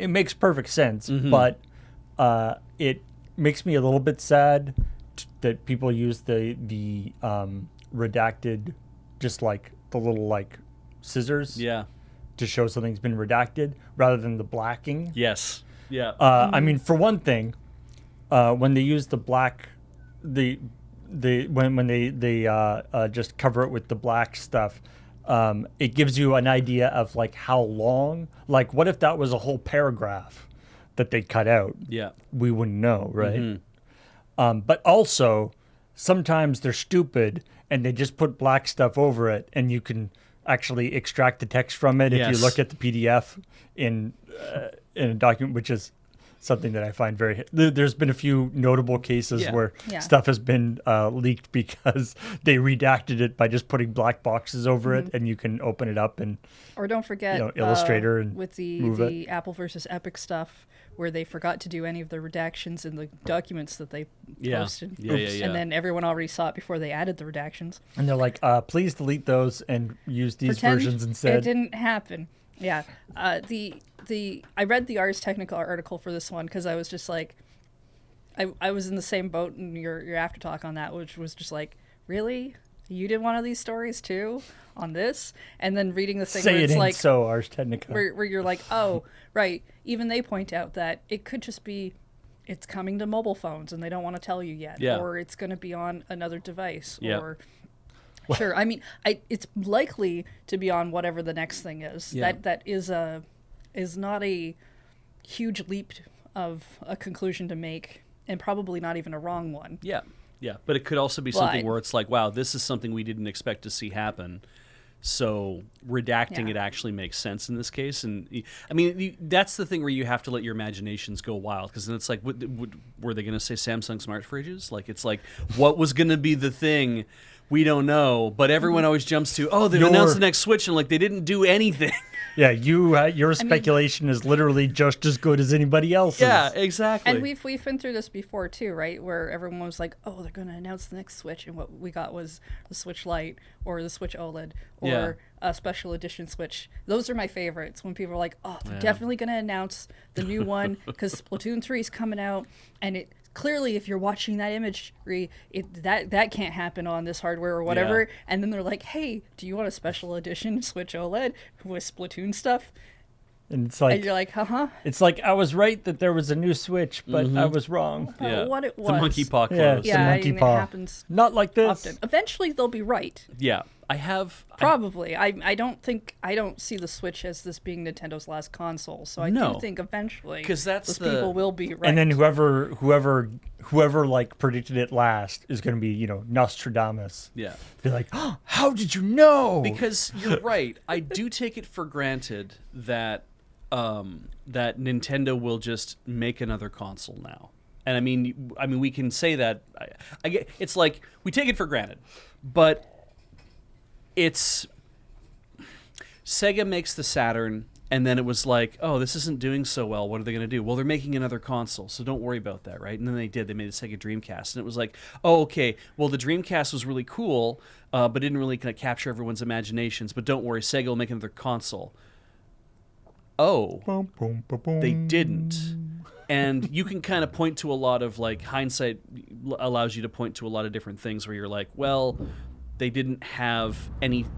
makes perfect sense, but it makes me a little bit sad that people use the redacted, just like the little like scissors, Yeah. to show something's been redacted rather than the blacking. Yes. Yeah. I mean, for one thing, when they use the black, when they just cover it with the black stuff, it gives you an idea of like how long. Like, what if that was a whole paragraph that they cut out? Yeah. We wouldn't know, right? Mm-hmm. But also, sometimes they're stupid and they just put black stuff over it, and you can actually extract the text from it if you Yes. look at the PDF in a document, which is something that I find very. There's been a few notable cases Yeah. where Yeah. stuff has been leaked because they redacted it by just putting black boxes over it, and you can open it up and Or don't forget Illustrator and with move the Apple versus Epic stuff, where they forgot to do any of the redactions in the documents that they Yeah. posted. Yeah, yeah, yeah. And then everyone already saw it before they added the redactions. and they're like, please delete those and use these Pretend versions it instead. didn't happen. Yeah. I read the Ars Technica article for this one because I was just like, I was in the same boat in your after talk on that, which was just like, really? You did one of these stories too on this? And then reading the thing Say where it it's ain't like, so, Ars Technica. where you're like, oh, right. Even they point out that it could just be, it's coming to mobile phones and they don't want to tell you yet, Yeah. or it's going to be on another device, Yeah. or sure. I mean, it's likely to be on whatever the next thing is. Yeah. That is not a huge leap of a conclusion to make, and probably not even a wrong one. Yeah, yeah, but it could also be something But- where it's like, wow, this is something we didn't expect to see happen. So redacting Yeah. it actually makes sense in this case, and I mean that's the thing where you have to let your imaginations go wild, because then it's like, were they going to say Samsung smart fridges? Like, it's like, what was going to be the thing? We don't know, but everyone always jumps to, oh, they've announced the next Switch, and like they didn't do anything. Yeah, your speculation is literally just as good as anybody else's. Yeah, exactly. And we've been through this before too, right? Where everyone was like, "Oh, they're going to announce the next Switch," and what we got was the Switch Lite or the Switch OLED or Yeah. a special edition Switch. Those are my favorites. When people are like, "Oh, they're definitely going to announce the new one because Splatoon 3 is coming out," and it clearly, if you're watching that imagery, that can't happen on this hardware or whatever. Yeah. And then they're like, "Hey, do you want a special edition Switch OLED with Splatoon stuff?" And it's And like you're like, "Uh-huh." it's like I was right that there was a new Switch, but I was wrong. yeah. What it The was. monkey paw Yeah, close. it's Yeah, the I monkey mean, paw. it happens Not like this. often. Eventually, they'll be right. Yeah, I have. Probably. I don't see the Switch as this being Nintendo's last console. So I No. do think eventually 'Cause that's those the- people will be right. And then whoever like predicted it last is going to be, Nostradamus. Yeah. Be like, oh, how did you know? Because you're right. I do take it for granted that that Nintendo will just make another console now. And I mean, we can say that. I get, it's like we take it for granted, but it's Sega makes the Saturn, and then it was like, oh, this isn't doing so well. What are they going to do? Well, they're making another console, so don't worry about that, right? And then they did. They made the Sega Dreamcast, and it was like, oh, okay. Well, the Dreamcast was really cool, but didn't really kind of capture everyone's imaginations. But don't worry, Sega will make another console. Oh, Boom, boom, boom, boom. they didn't. And you can kind of point to a lot of, like, hindsight allows you to point to a lot of different things where you're like, well, they didn't have any other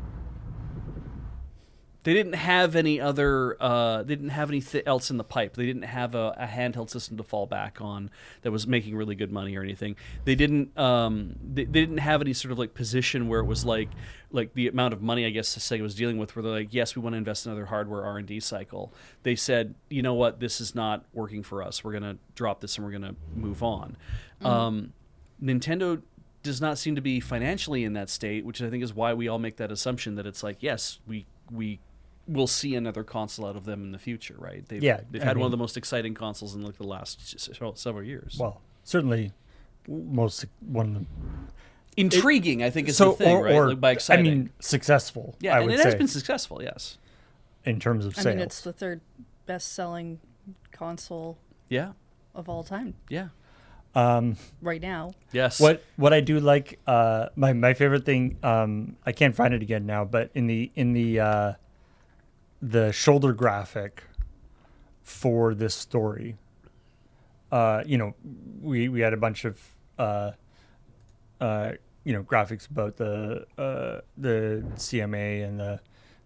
they didn't have anything else in the pipe. They didn't have a handheld system to fall back on that was making really good money or anything. They didn't they didn't have any sort of like position where it was like the amount of money I guess Sega was dealing with, where they're like, yes, we want to invest in another hardware R&D cycle. They said, you know what, this is not working for us. We're gonna drop this and we're gonna move on. Nintendo does not seem to be financially in that state, which I think is why we all make that assumption that it's like, yes, we will see another console out of them in the future, right? They've had one of the most exciting consoles in like the last several years. Well, certainly one. Intriguing, I think, is the thing, right? Like by exciting. I mean, successful. Yeah, I and would it say has been successful, yes. in terms of I sales. mean, it's the third best-selling console Yeah, of all time yeah, right now. yes. What I do like, my favorite thing, I can't find it again now, but in the shoulder graphic for this story, we had a bunch of graphics about the CMA and the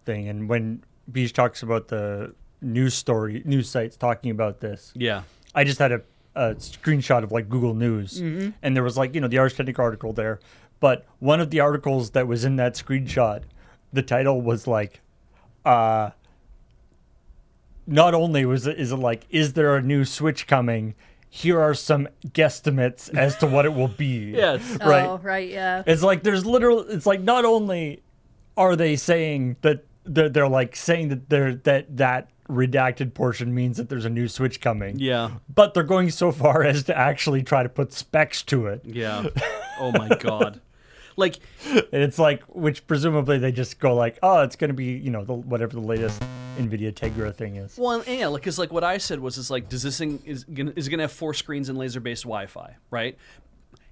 thing. And when Beach talks about the news sites talking about this, Yeah. I just had a screenshot of like Google News, and there was like the Ars Technica article there, but one of the articles that was in that screenshot, the title was like, not only is it like, is there a new Switch coming? Here are some guesstimates as to what it will be. Yes. Right. Oh, right, yeah. It's like it's like not only are they saying that they're like saying that that redacted portion means that there's a new Switch coming. Yeah. But they're going so far as to actually try to put specs to it. Yeah. Oh my God. Like, And it's like, which presumably they just go like, oh, it's going to be, whatever the latest NVIDIA Tegra thing is. well, yeah, because like what I said was, like, does this thing is it gonna have 4 screens and laser-based Wi-Fi, right?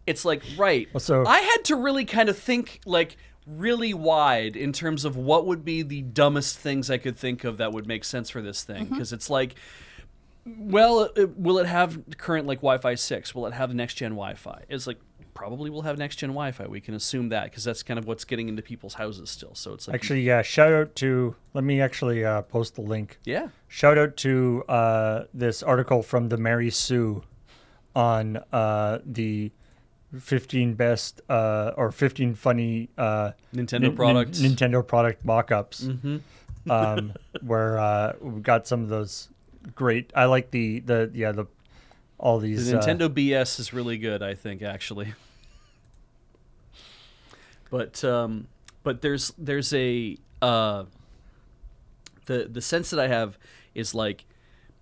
It's like, right. So- I had to really kind of think like really wide in terms of what would be the dumbest things I could think of that would make sense for this thing, because it's like, well, will it have current like Wi-Fi 6? Will it have next-gen Wi-Fi? It's like, probably will have next-gen Wi-Fi. We can assume that because that's kind of what's getting into people's houses still. So it's like, Actually, yeah, shout out to, let me actually post the link. yeah. Shout out to this article from the Mary Sue on the 15 best or 15 funny Nintendo products. Nintendo product mock-ups, where we got some of those great. I like the all these. The Nintendo BS is really good, I think, actually. But there's a the sense that I have is like,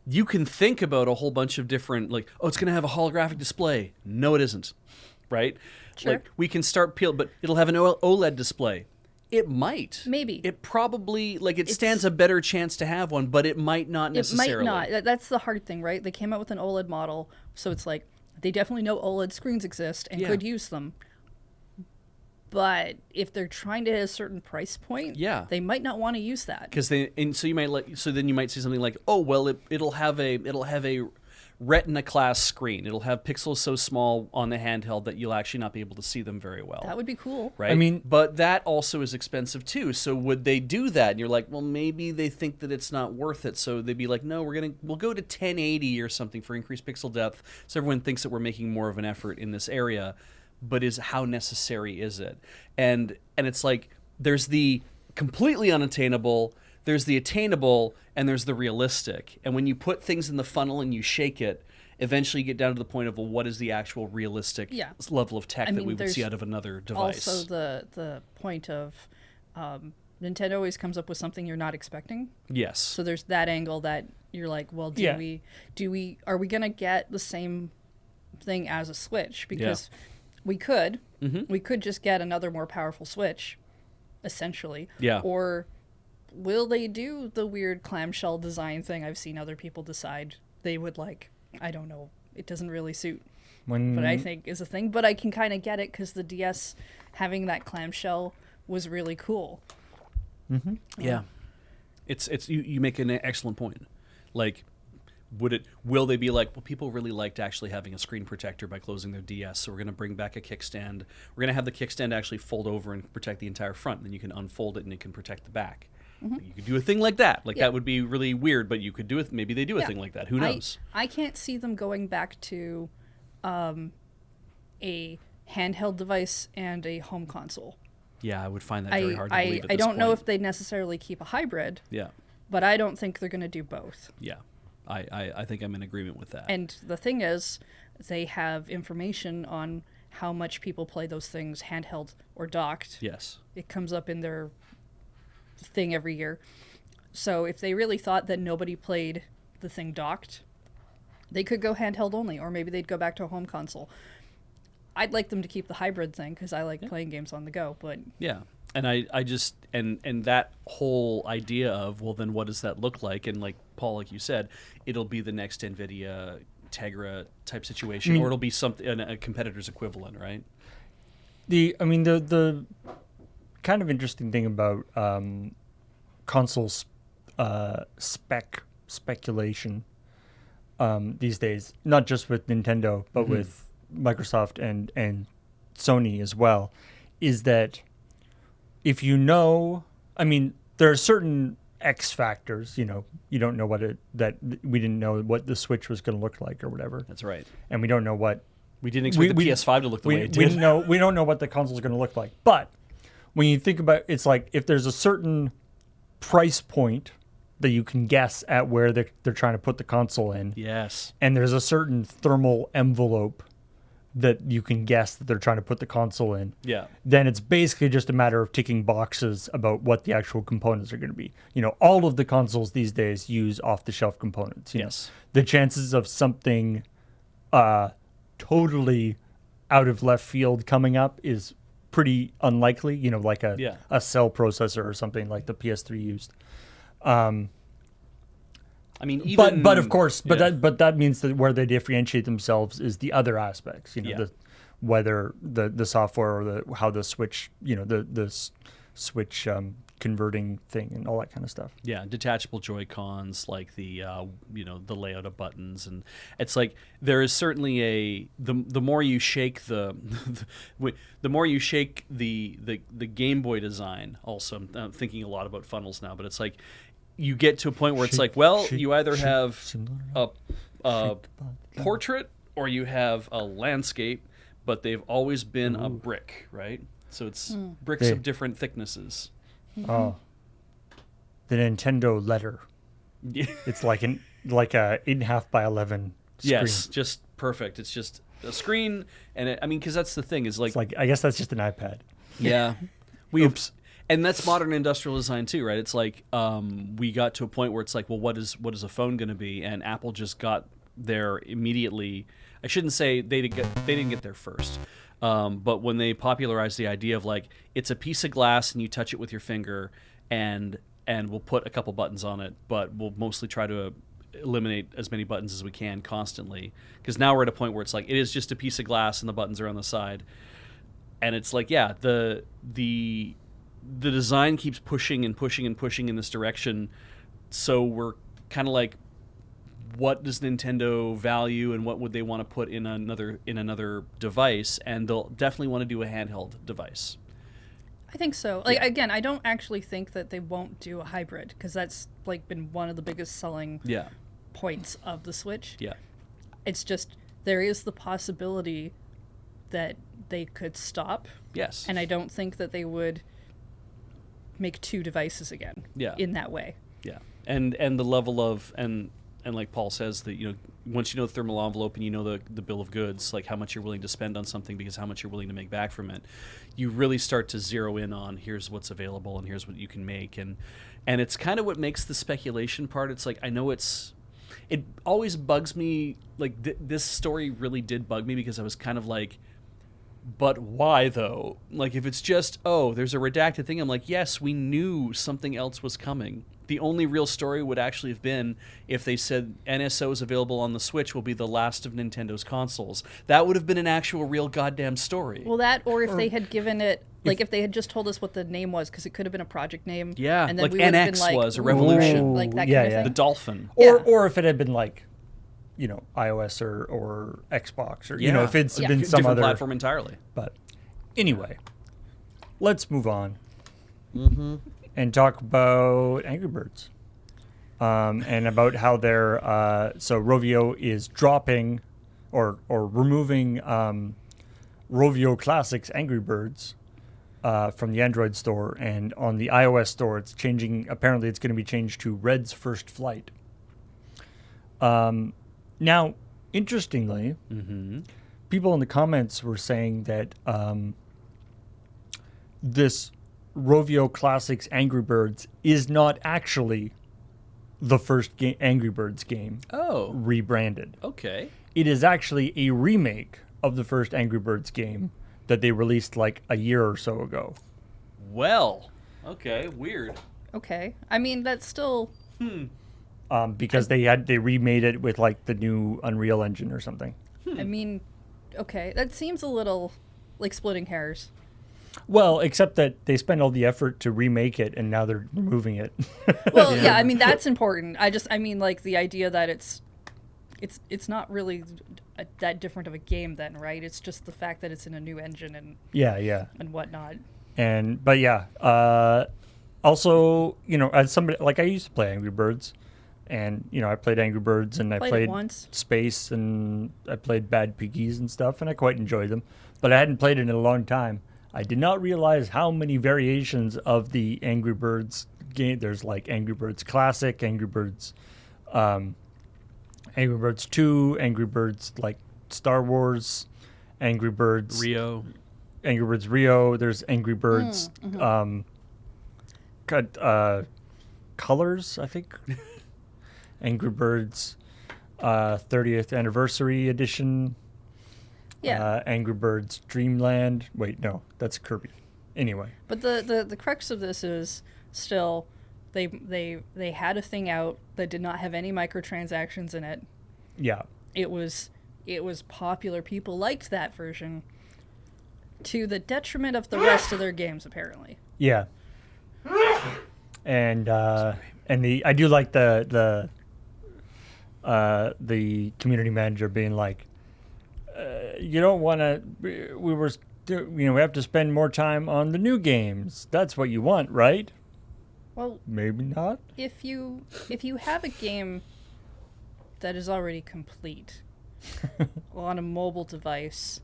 you can think about a whole bunch of different, like, oh, it's going to have a holographic display. No, it isn't, right? Sure. Like, we can start but it'll have an OLED display. It might. Maybe. It probably, like, it stands a better chance to have one, but it might not necessarily. It might not. That's the hard thing, right? They came out with an OLED model, so it's like they definitely know OLED screens exist and Yeah. could use them. But if they're trying to hit a certain price point, Yeah. they might not want to use that. Because then you might see something like, oh well, it'll have a Retina class screen. It'll have pixels so small on the handheld that you'll actually not be able to see them very well. That would be cool. Right? I mean- but that also is expensive too. So would they do that? And you're like, well, maybe they think that it's not worth it. So they'd be like, no, we'll go to 1080 or something for increased pixel depth. So everyone thinks that we're making more of an effort in this area. But how necessary is it? And it's like, there's the completely unattainable, there's the attainable, and there's the realistic. And when you put things in the funnel and you shake it, eventually you get down to the point of, well, what is the actual realistic level of tech that we would see out of another device? Also, the point of Nintendo always comes up with something you're not expecting. Yes. So there's that angle that you're like, well, are we gonna get the same thing as a Switch? Because we could just get another more powerful Switch, essentially. Yeah. Or will they do the weird clamshell design thing I've seen other people decide they would like? I don't know. It doesn't really suit. But I think is a thing. But I can kind of get it because the DS having that clamshell was really cool. Mm-hmm. Yeah. It's you make an excellent point. Like, will they be like, well, people really liked actually having a screen protector by closing their DS, so we're going to bring back a kickstand. We're going to have the kickstand actually fold over and protect the entire front, and then you can unfold it and it can protect the back. You could do a thing like that. Like, that would be really weird, but you could do it. Maybe they do a thing like that. Who knows? I can't see them going back to a handheld device and a home console. Yeah, I would find that very hard to believe at I this don't know point. if they necessarily keep a hybrid, Yeah. but I don't think they're going to do both. Yeah. I think I'm in agreement with that. And the thing is, they have information on how much people play those things handheld or docked. Yes. It comes up in their thing every year. So if they really thought that nobody played the thing docked, they could go handheld only, or maybe they'd go back to a home console. I'd like them to keep the hybrid thing because I like playing games on the go, but Yeah. And I just and that whole idea of, well, then what does that look like? And like Paul, like you said, it'll be the next NVIDIA Tegra type situation, or it'll be something a competitor's equivalent, right? The kind of interesting thing about console speculation these days, not just with Nintendo, but with Microsoft and Sony as well, is that if you know, I mean, there are certain X factors, you don't know that we didn't know what the Switch was going to look like or whatever. That's right. And we don't know what. We didn't expect the PS5 to look the way it did. We don't know what the console is going to look like. But when you think about it's like if there's a certain price point that you can guess at where they're trying to put the console in. Yes. And there's a certain thermal envelope that you can guess that they're trying to put the console in. Yeah. Then it's basically just a matter of ticking boxes about what the actual components are going to be. All of the consoles these days use off-the-shelf components. Yes. The chances of something totally out of left field coming up is pretty unlikely, like a cell processor or something like the PS3 used. I mean, even but of course, that means that where they differentiate themselves is the other aspects, whether the software or how the Switch, the Switch converting thing and all that kind of stuff. Yeah, detachable Joy-Cons, like the the layout of buttons, and it's like there is certainly the more you shake the more you shake the Game Boy design. Also, I'm thinking a lot about funnels now, but it's like you get to a point where it's like, well, you either have a portrait or you have a landscape, but they've always been a brick, right? So it's bricks of different thicknesses. Oh, the Nintendo letter. Yeah. It's like a 8.5 by 11 screen. Yes, just perfect. It's just a screen, and because that's the thing is it's like I guess that's just an iPad. Yeah, Oops. And that's modern industrial design too, right? It's like we got to a point where it's like, well, what is a phone going to be? And Apple just got there immediately. I shouldn't say they didn't get there first. But when they popularized the idea of like it's a piece of glass and you touch it with your finger and we'll put a couple buttons on it, but we'll mostly try to eliminate as many buttons as we can constantly, because now we're at a point where it's like it is just a piece of glass and the buttons are on the side, and it's like the design keeps pushing and pushing and pushing in this direction, so we're kind of like, what does Nintendo value and what would they want to put in another device? And they'll definitely want to do a handheld device. I think so. Again, I don't actually think that they won't do a hybrid, because that's like been one of the biggest selling points of the Switch. Yeah. It's just there is the possibility that they could stop. Yes. And I don't think that they would make two devices again. Yeah. In that way. Yeah. And the level of and like Paul says, that once you know the thermal envelope and you know the bill of goods, like how much you're willing to spend on something because how much you're willing to make back from it, you really start to zero in on here's what's available and here's what you can make, and it's kind of what makes the speculation part. It's like I know it always bugs me. Like this story really did bug me, because I was kind of like, but why though? Like if it's just there's a redacted thing, I'm like, yes, we knew something else was coming. The only real story would actually have been if they said NSO is available on the Switch will be the last of Nintendo's consoles. That would have been an actual real goddamn story. Well, that, or if they had given it, if they had just told us what the name was, because it could have been a project name. Yeah, and then like we would have NX been like, was, a Revolution. Like that Yeah, kind of yeah. thing. The Dolphin. Or if it had been like, iOS or Xbox, or if it's been some different other platform entirely. But anyway, let's move on and talk about Angry Birds, and about how they're so Rovio is dropping or removing Rovio Classics Angry Birds from the Android store, and on the iOS store it's changing. Apparently, it's going to be changed to Red's First Flight. Now, interestingly, people in the comments were saying that this Rovio Classics Angry Birds is not actually the first Angry Birds game rebranded. Okay. It is actually a remake of the first Angry Birds game that they released like a year or so ago. Well, okay, weird. Okay. I mean, that's still... Because they remade it with like the new Unreal Engine or something. I mean, okay, that seems a little like splitting hairs. Well, except that they spent all the effort to remake it, and now they're removing it. Well, yeah, I mean, that's important. I mean, like, the idea that it's it's not really that different of a game then, right? It's just the fact that it's in a new engine and and whatnot. But yeah, also, as somebody, like, I used to play Angry Birds, and I played Angry Birds, and I Played it played once. Space, and I played Bad Piggies and stuff, and I quite enjoyed them, but I hadn't played it in a long time. I did not realize how many variations of the Angry Birds game. There's like Angry Birds Classic, Angry Birds 2, Angry Birds like Star Wars, Angry Birds Rio. Angry Birds Rio. There's Angry Birds Colors, I think. Angry Birds 30th Anniversary Edition. Yeah. Angry Birds Dreamland. Wait, no, that's Kirby. Anyway. But the crux of this is still they had a thing out that did not have any microtransactions in it. Yeah. It was popular. People liked that version to the detriment of the rest of their games, apparently. Yeah. And I do like the community manager being like, you don't want to. We have to spend more time on the new games. That's what you want, right? Well, maybe not. If you have a game that is already complete on a mobile device,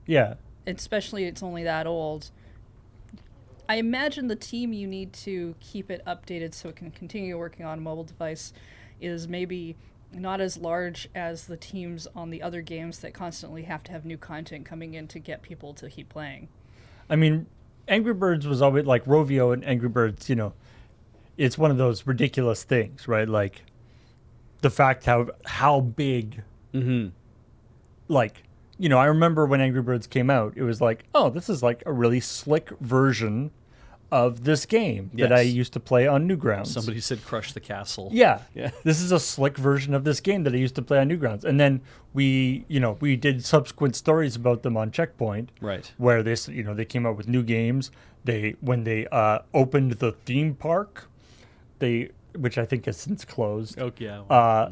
yeah, especially it's only that old, I imagine the team you need to keep it updated so it can continue working on a mobile device is maybe not as large as the teams on the other games that constantly have to have new content coming in to get people to keep playing. I mean, Angry Birds was always like Rovio and Angry Birds, it's one of those ridiculous things, right? Like the fact how big, like, I remember when Angry Birds came out, it was like, oh, this is like a really slick version of this game that I used to play on Newgrounds. Somebody said Crush the Castle. Yeah. This is a slick version of this game that I used to play on Newgrounds. And then we did subsequent stories about them on ChillPoint. Right. Where they came out with new games. When they opened the theme park, which I think has since closed. Oh, yeah.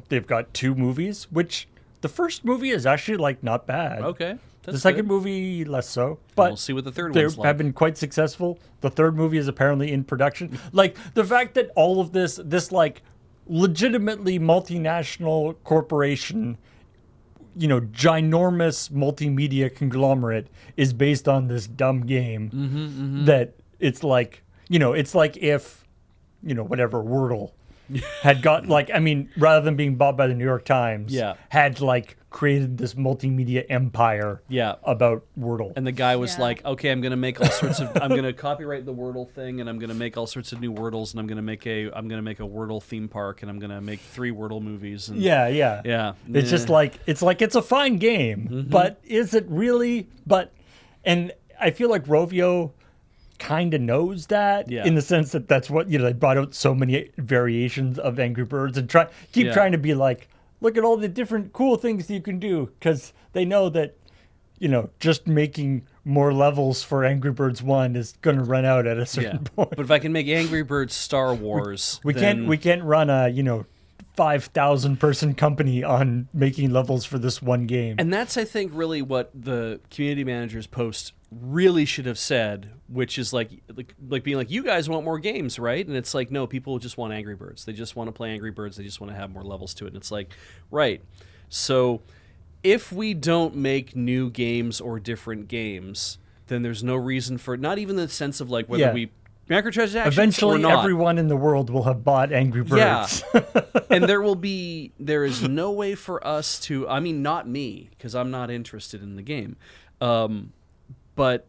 They've got 2 movies, which the first movie is actually like not bad. Okay. The second movie, less so. But we'll see what the third they one's like. have been quite successful. The third movie is apparently in production. Like, the fact that all of this like, legitimately multinational corporation, ginormous multimedia conglomerate is based on this dumb game that it's like, it's like if, whatever, Wordle had got, like, I mean, rather than being bought by the New York Times, had, like, created this multimedia empire about Wordle. And the guy was like, okay, I'm going to make all sorts of, I'm going to copyright the Wordle thing, and I'm going to make all sorts of new Wordles, and I'm going to make a Wordle theme park, and I'm going to make 3 Wordle movies. And yeah. It's just like, it's a fine game, but is it really? And I feel like Rovio kind of knows that in the sense that that's what, they brought out so many variations of Angry Birds and keep trying to be like, look at all the different cool things you can do, because they know that, just making more levels for Angry Birds 1 is going to run out at a certain point. But if I can make Angry Birds Star Wars, we can't run a 5,000 person company on making levels for this one game. And that's, I think, really what the community manager's post really should have said, which is like being like, you guys want more games, right? And it's like, no, people just want Angry Birds. They just want to play Angry Birds. They just want to have more levels to it. And it's like, right. So if we don't make new games or different games, then there's no reason for, not even the sense of like whether we microtransactions eventually or not. Everyone in the world will have bought Angry Birds. And there is no way for us to, I mean, not me, because I'm not interested in the game. But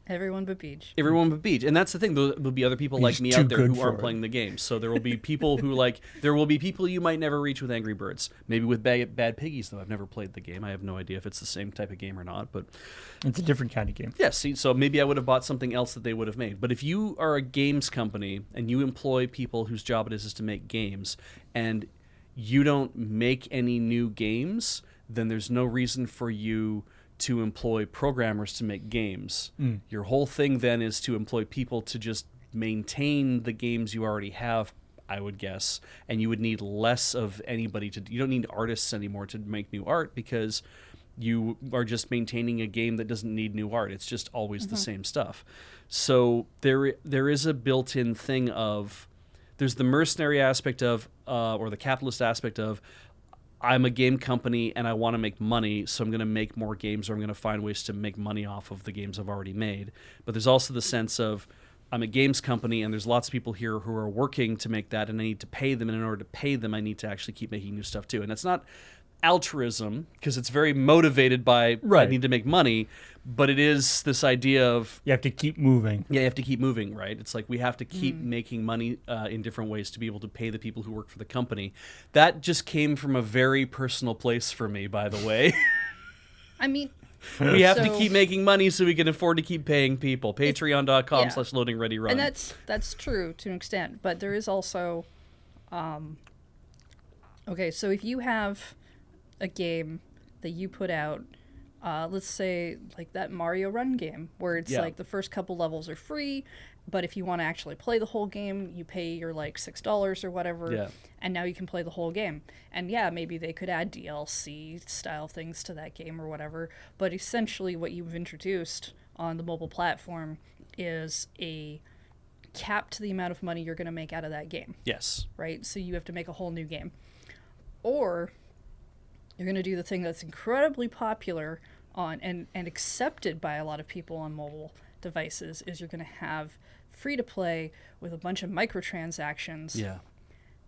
everyone but Beach. And that's the thing. There'll be other people like me out there who aren't playing the game. So there will be people who there will be people you might never reach with Angry Birds. Maybe with Bad Piggies, though. I've never played the game. I have no idea if it's the same type of game or not. But it's a different kind of game. Yeah, see, so maybe I would have bought something else that they would have made. But if you are a games company and you employ people whose job it is to make games, and you don't make any new games, then there's no reason for you to employ programmers to make games. Your whole thing then is to employ people to just maintain the games you already have I would guess, and you would need less of anybody to. You don't need artists anymore to make new art because you are just maintaining a game that doesn't need new art. It's just always the same stuff. So there is a built-in thing of there's the mercenary aspect of or the capitalist aspect of I'm a game company and I want to make money, so I'm going to make more games or I'm going to find ways to make money off of the games I've already made. But there's also the sense of I'm a games company and there's lots of people here who are working to make that and I need to pay them. And in order to pay them, I need to actually keep making new stuff too. And that's not altruism because it's very motivated by I need to make money, but it is this idea of you have to keep moving. Yeah, you have to keep moving, right? It's like we have to keep making money in different ways to be able to pay the people who work for the company. That just came from a very personal place for me, by the way. I mean, we have to keep making money so we can afford to keep paying people. Patreon.com/loadingreadyrun. And that's true to an extent, but there is also okay, so if you have a game that you put out, let's say like that Mario Run game, where it's like the first couple levels are free, but if you want to actually play the whole game, you pay your like $6 or whatever, and now you can play the whole game. And maybe they could add DLC style things to that game or whatever, but essentially what you've introduced on the mobile platform is a cap to the amount of money you're going to make out of that game. Yes. Right? So you have to make a whole new game. Or you're going to do the thing that's incredibly popular on and accepted by a lot of people on mobile devices is you're going to have free-to-play with a bunch of microtransactions. Yeah.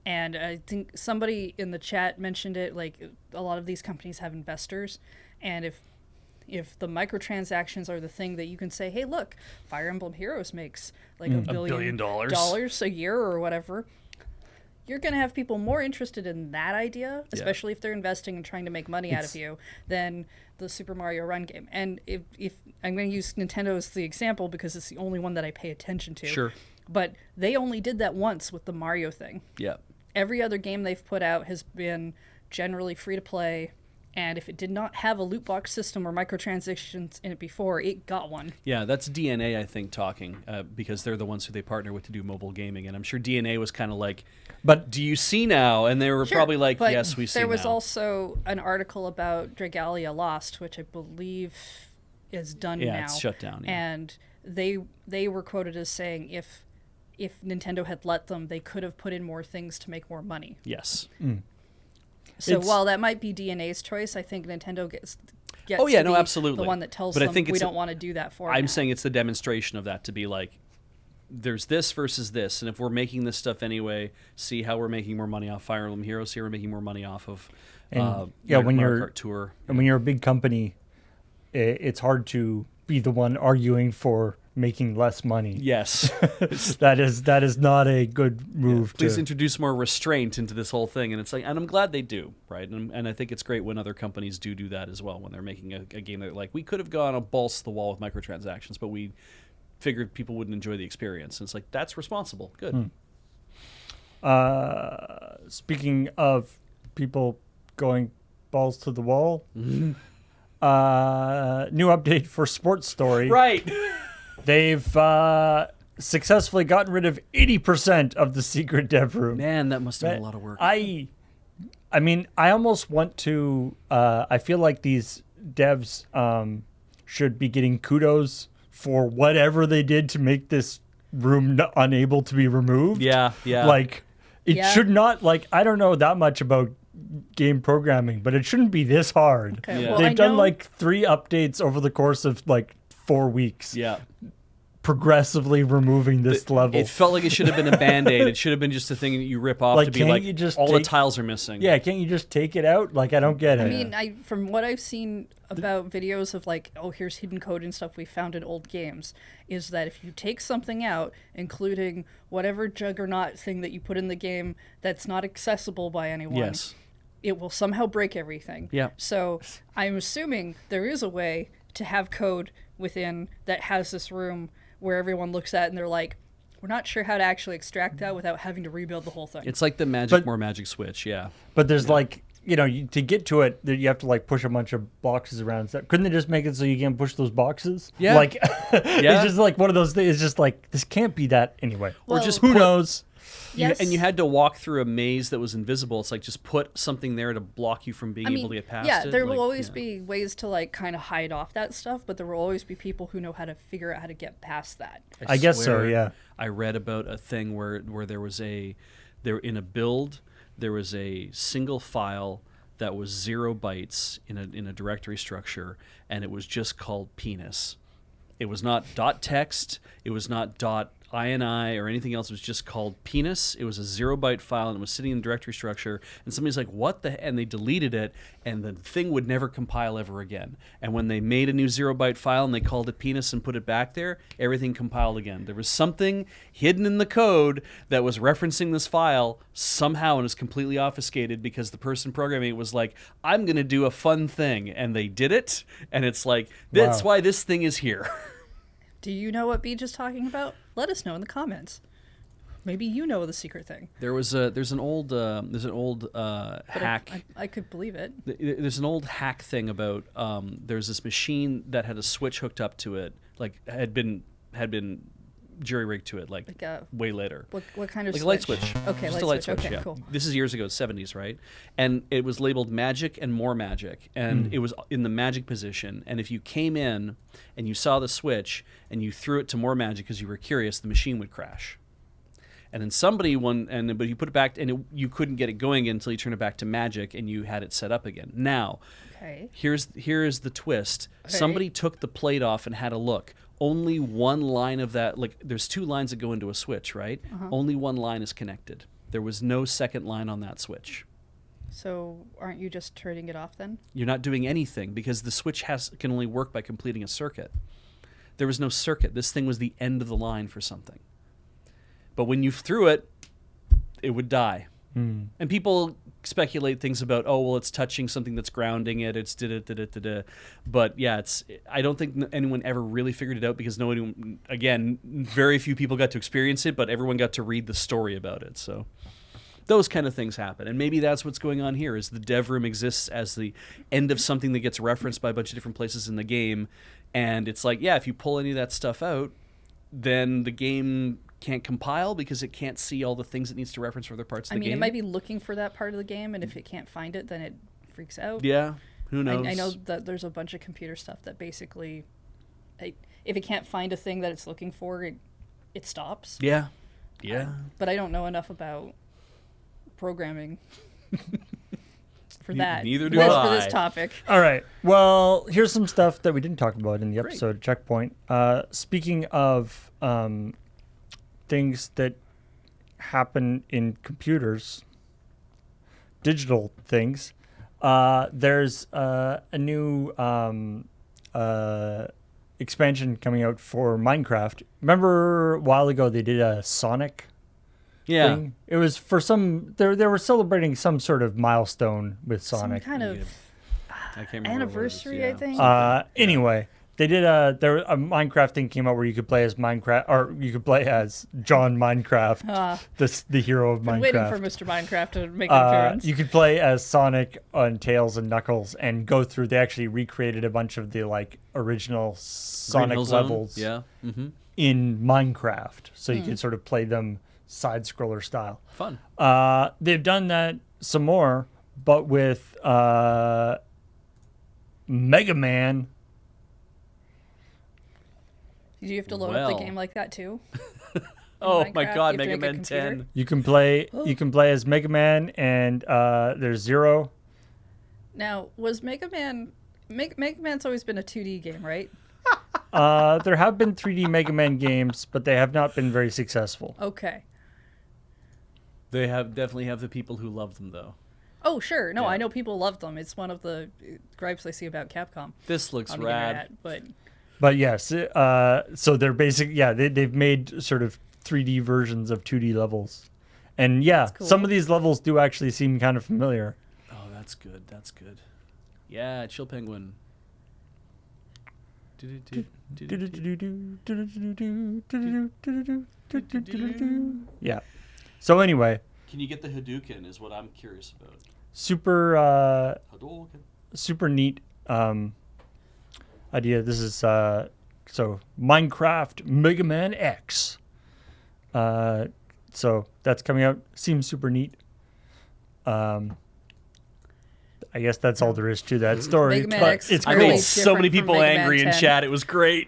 And I think somebody in the chat mentioned it, like a lot of these companies have investors, and if the microtransactions are the thing that you can say, hey, look, Fire Emblem Heroes makes like $1 billion a year or whatever, you're going to have people more interested in that idea, especially if they're investing and trying to make money out of you, than the Super Mario Run game. And if I'm going to use Nintendo as the example because it's the only one that I pay attention to. Sure. But they only did that once with the Mario thing. Yeah. Every other game they've put out has been generally free to play. And if it did not have a loot box system or microtransactions in it before, it got one. Yeah, that's DNA, I think, talking, because they're the ones who they partner with to do mobile gaming. And I'm sure DNA was kind of like, but do you see now? And they were probably like, yes, we see now. There was also an article about Dragalia Lost, which I believe is done now. Yeah, it's shut down. Yeah. And they were quoted as saying if Nintendo had let them, they could have put in more things to make more money. Yes. So while that might be DNA's choice, I think Nintendo gets absolutely. the one that tells but them I think we don't want to do that for I'm saying it's the demonstration of that to be like, there's this versus this, and if we're making this stuff anyway, see how we're making more money off Fire Emblem Heroes, here we're making more money off of when Mario Kart Tour. And when you're a big company, it's hard to be the one arguing for making less money. Yes. that is not a good move. Please introduce more restraint into this whole thing. And it's like, and I'm glad they do, right? And I think it's great when other companies do that as well, when they're making a game that like, we could have gone a balls to the wall with microtransactions, but we figured people wouldn't enjoy the experience. And it's like, that's responsible. Good. Speaking of people going balls to the wall, new update for Sports Story. Right. They've successfully gotten rid of 80% of the secret dev room. Man, that must have been a lot of work. I mean, I almost want to. I feel like these devs should be getting kudos for whatever they did to make this room unable to be removed. Yeah. Like, it should not. Like, I don't know that much about game programming, but it shouldn't be this hard. Okay. Yeah. Well, They've done like 3 updates over the course of like 4 weeks. Yeah. Progressively removing this level. It felt like it should have been a Band-Aid. It should have been just a thing that you rip off to be like, all the tiles are missing. Yeah, can't you just take it out? Like, I don't get it. I mean, from what I've seen about videos of like, oh, here's hidden code and stuff we found in old games, is that if you take something out, including whatever juggernaut thing that you put in the game that's not accessible by anyone, it will somehow break everything. Yeah. So I'm assuming there is a way to have code within that has this room where everyone looks at it and they're like, we're not sure how to actually extract that without having to rebuild the whole thing. It's like the more magic switch, But there's like, to get to it, you have to like push a bunch of boxes around. Couldn't they just make it so you can't push those boxes? Yeah. Like, it's just like one of those things. It's just like, this can't be that anyway. Well, Who knows? Yes. And you had to walk through a maze that was invisible. It's like just put something there to block you from being able to get past yeah, it. there Like, will always yeah. be ways to like kind of hide off that stuff, but there will always be people who know how to figure out how to get past that. I guess so, swear yeah. I read about a thing where there was there in a build, there was a single file that was 0 bytes in a directory structure, and it was just called penis. It was not .text, it was not .ini or anything else. It was just called penis. It was a 0 byte file, and it was sitting in the directory structure. And somebody's like, "What the?" And they deleted it, and the thing would never compile ever again. And when they made a new 0 byte file and they called it penis and put it back there, everything compiled again. There was something hidden in the code that was referencing this file somehow, and was completely obfuscated because the person programming it was like, "I'm going to do a fun thing," and they did it. And it's like, that's Wow. why this thing is here. Do you know what Beej is talking about? Let us know in the comments. Maybe you know the secret thing. There's an old But hack. I could believe it. There's an old hack thing about there's this machine that had a switch hooked up to it, like had been jury rigged to it, like way later. What kind of Like switch? a light switch. Okay, Just a light switch. Okay, yeah. cool. This is years ago, 70s, right? And it was labeled magic and more magic, and it was in the magic position. And if you came in and you saw the switch and you threw it to more magic because you were curious, the machine would crash. And then but you put it back, and you couldn't get it going again until you turn it back to magic, and you had it set up again. Now, Okay. here's the twist. Okay. Somebody took the plate off and had a look. Only one line of that, like there's 2 lines that go into a switch, right? Only one line is connected. There was no second line on that switch. So aren't you just turning it off then? You're not doing anything because the switch can only work by completing a circuit. There was no circuit. This thing was the end of the line for something. But when you threw it, it would die. And people speculate things about, oh, well, it's touching something that's grounding it. It's da-da-da-da-da-da. But yeah, I don't think anyone ever really figured it out because again, very few people got to experience it, but everyone got to read the story about it. So those kind of things happen. And maybe that's what's going on here is the dev room exists as the end of something that gets referenced by a bunch of different places in the game. And it's like, yeah, if you pull any of that stuff out, then the game can't compile because it can't see all the things it needs to reference for other parts of the game. It might be looking for that part of the game, and if it can't find it, then it freaks out. Yeah, who knows? I know that there's a bunch of computer stuff that basically, if it can't find a thing that it's looking for, it stops. Yeah. But I don't know enough about programming for that. Neither do for I. this topic. All right. Well, here's some stuff that we didn't talk about in the episode of Checkpoint. Speaking of things that happen in computers, digital things, there's a new expansion coming out for Minecraft. Remember a while ago they did a Sonic thing? It was for they were celebrating some sort of milestone with Sonic. Some kind of I can't remember anniversary, I think. Anyway, they did a Minecraft thing came out where you could play as Minecraft, or you could play as John Minecraft, the hero of I'm Minecraft. waiting for Mr. Minecraft to make an appearance. You could play as Sonic on Tails and Knuckles and go through. They actually recreated a bunch of the original Sonic levels in Minecraft, so you could sort of play them side scroller style. Fun. They've done that some more, but with Mega Man. Did you have to load up the game like that too? Oh Minecraft, my you have God, to Mega make a Man computer? 10. You can play as Mega Man, and there's Zero. Now, was Mega Man... Mega Man's always been a 2D game, right? There have been 3D Mega Man games, but they have not been very successful. Okay. They definitely have the people who love them though. Oh, sure. No, Yeah. I know people love them. It's one of the gripes I see about Capcom This looks on the rad. internet, but... But yes, so they're they've made sort of 3D versions of 2D levels. And yeah, cool. some of these levels do actually seem kind of familiar. Oh, that's good. That's good. Yeah, Chill Penguin. Yeah. So anyway, Can you get the Hadouken is what I'm curious about. super Hadouken. super neat idea. This is so Minecraft Mega Man X. So that's coming out. Seems super neat. I guess that's all there is to that story. Mega Man but X it's I I Really made cool. so many different from people Mega Man angry in 10. chat. It was great.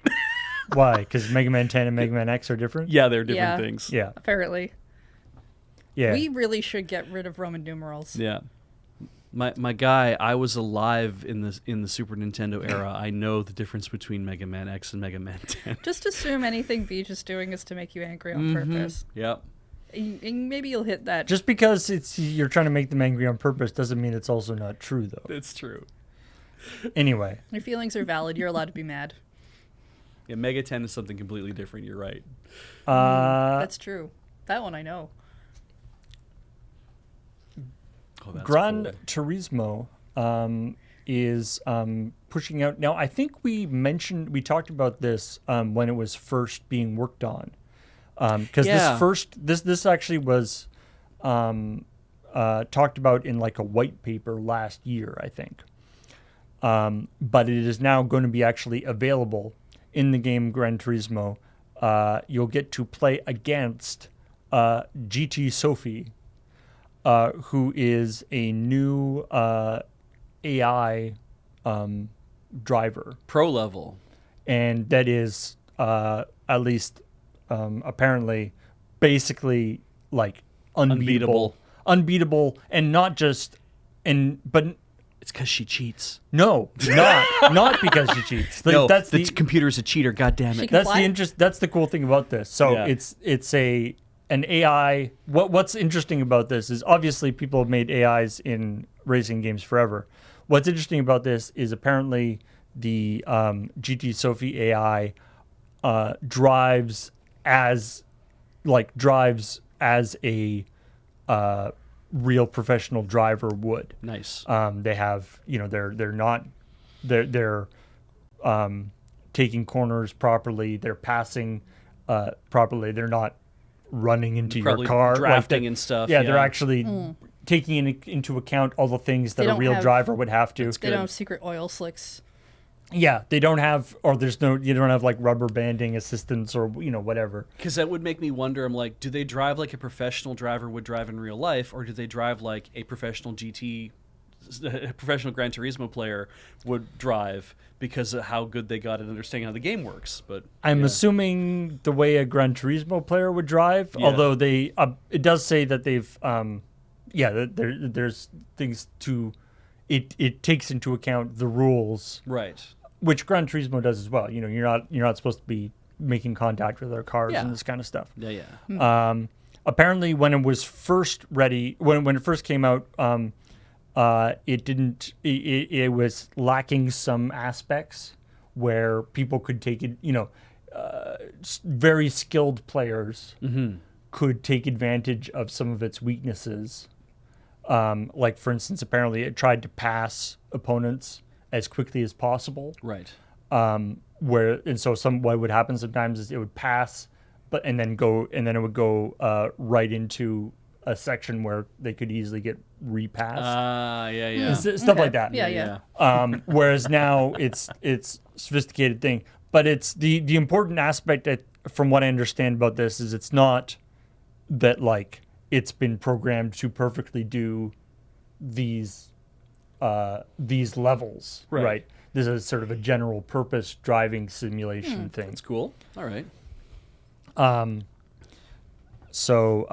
Why? Because Mega Man 10 and Mega Man X are different? Yeah, they're different Yeah. things. Yeah. Apparently. Yeah. We really should get rid of Roman numerals. Yeah. My guy, I was alive in the Super Nintendo era. I know the difference between Mega Man X and Mega Man 10. Just assume anything Beach is doing is to make you angry on purpose. Yep. And maybe you'll hit that. Just because you're trying to make them angry on purpose doesn't mean it's also not true, though. It's true. Anyway. Your feelings are valid. You're allowed to be mad. Yeah, Mega 10 is something completely different. You're right. That's true. That one I know. Oh, that's Gran cool. Turismo is pushing out. Now, I think we talked about this when it was first being worked on. Because Yeah. this actually was talked about in like a white paper last year, I think. But it is now going to be actually available in the game Gran Turismo. You'll get to play against GT Sophie, who is a new AI driver. Pro level. And that is at least apparently basically like unbeatable, and not just but It's because she cheats. no, not because she cheats. No, That's the the computer's a cheater. God damn She it. can that's fly? the interest. That's the cool thing about this. So Yeah. it's an AI. What's interesting about this is obviously people have made AIs in racing games forever. What's interesting about this is apparently the GT Sophie AI drives as a real professional driver would. Nice. They have, they're taking corners properly. They're passing properly. They're not running into your Probably car, drafting and stuff. Yeah, they're actually taking into account all the things that They a don't real have- driver would have to. They don't have secret oil slicks. Yeah, they don't have, or you don't have like rubber banding assistance or whatever. Because that would make me wonder. I'm like, do they drive like a professional driver would drive in real life, or do they drive like a professional professional Gran Turismo player would drive because of how good they got at understanding how the game works? But I'm assuming the way a Gran Turismo player would drive, Yeah. although it does say that they've, there's things to, it takes into account the rules, right. which Gran Turismo does as well. You're not supposed to be making contact with other cars Yeah. and this kind of stuff. Yeah. Apparently, when it was first ready, when it first came out, it didn't. It was lacking some aspects where people could take it. Very skilled players could take advantage of some of its weaknesses. Like for instance, apparently it tried to pass opponents as quickly as possible. Right. What would happen sometimes is it would pass, and then it would go right into a section where they could easily get repassed. Yeah. Stuff like that. Yeah. Whereas now it's sophisticated thing, but it's the important aspect from what I understand about this is it's not that like it's been programmed to perfectly do these levels, right? This is sort of a general purpose driving simulation thing. That's cool. All right. So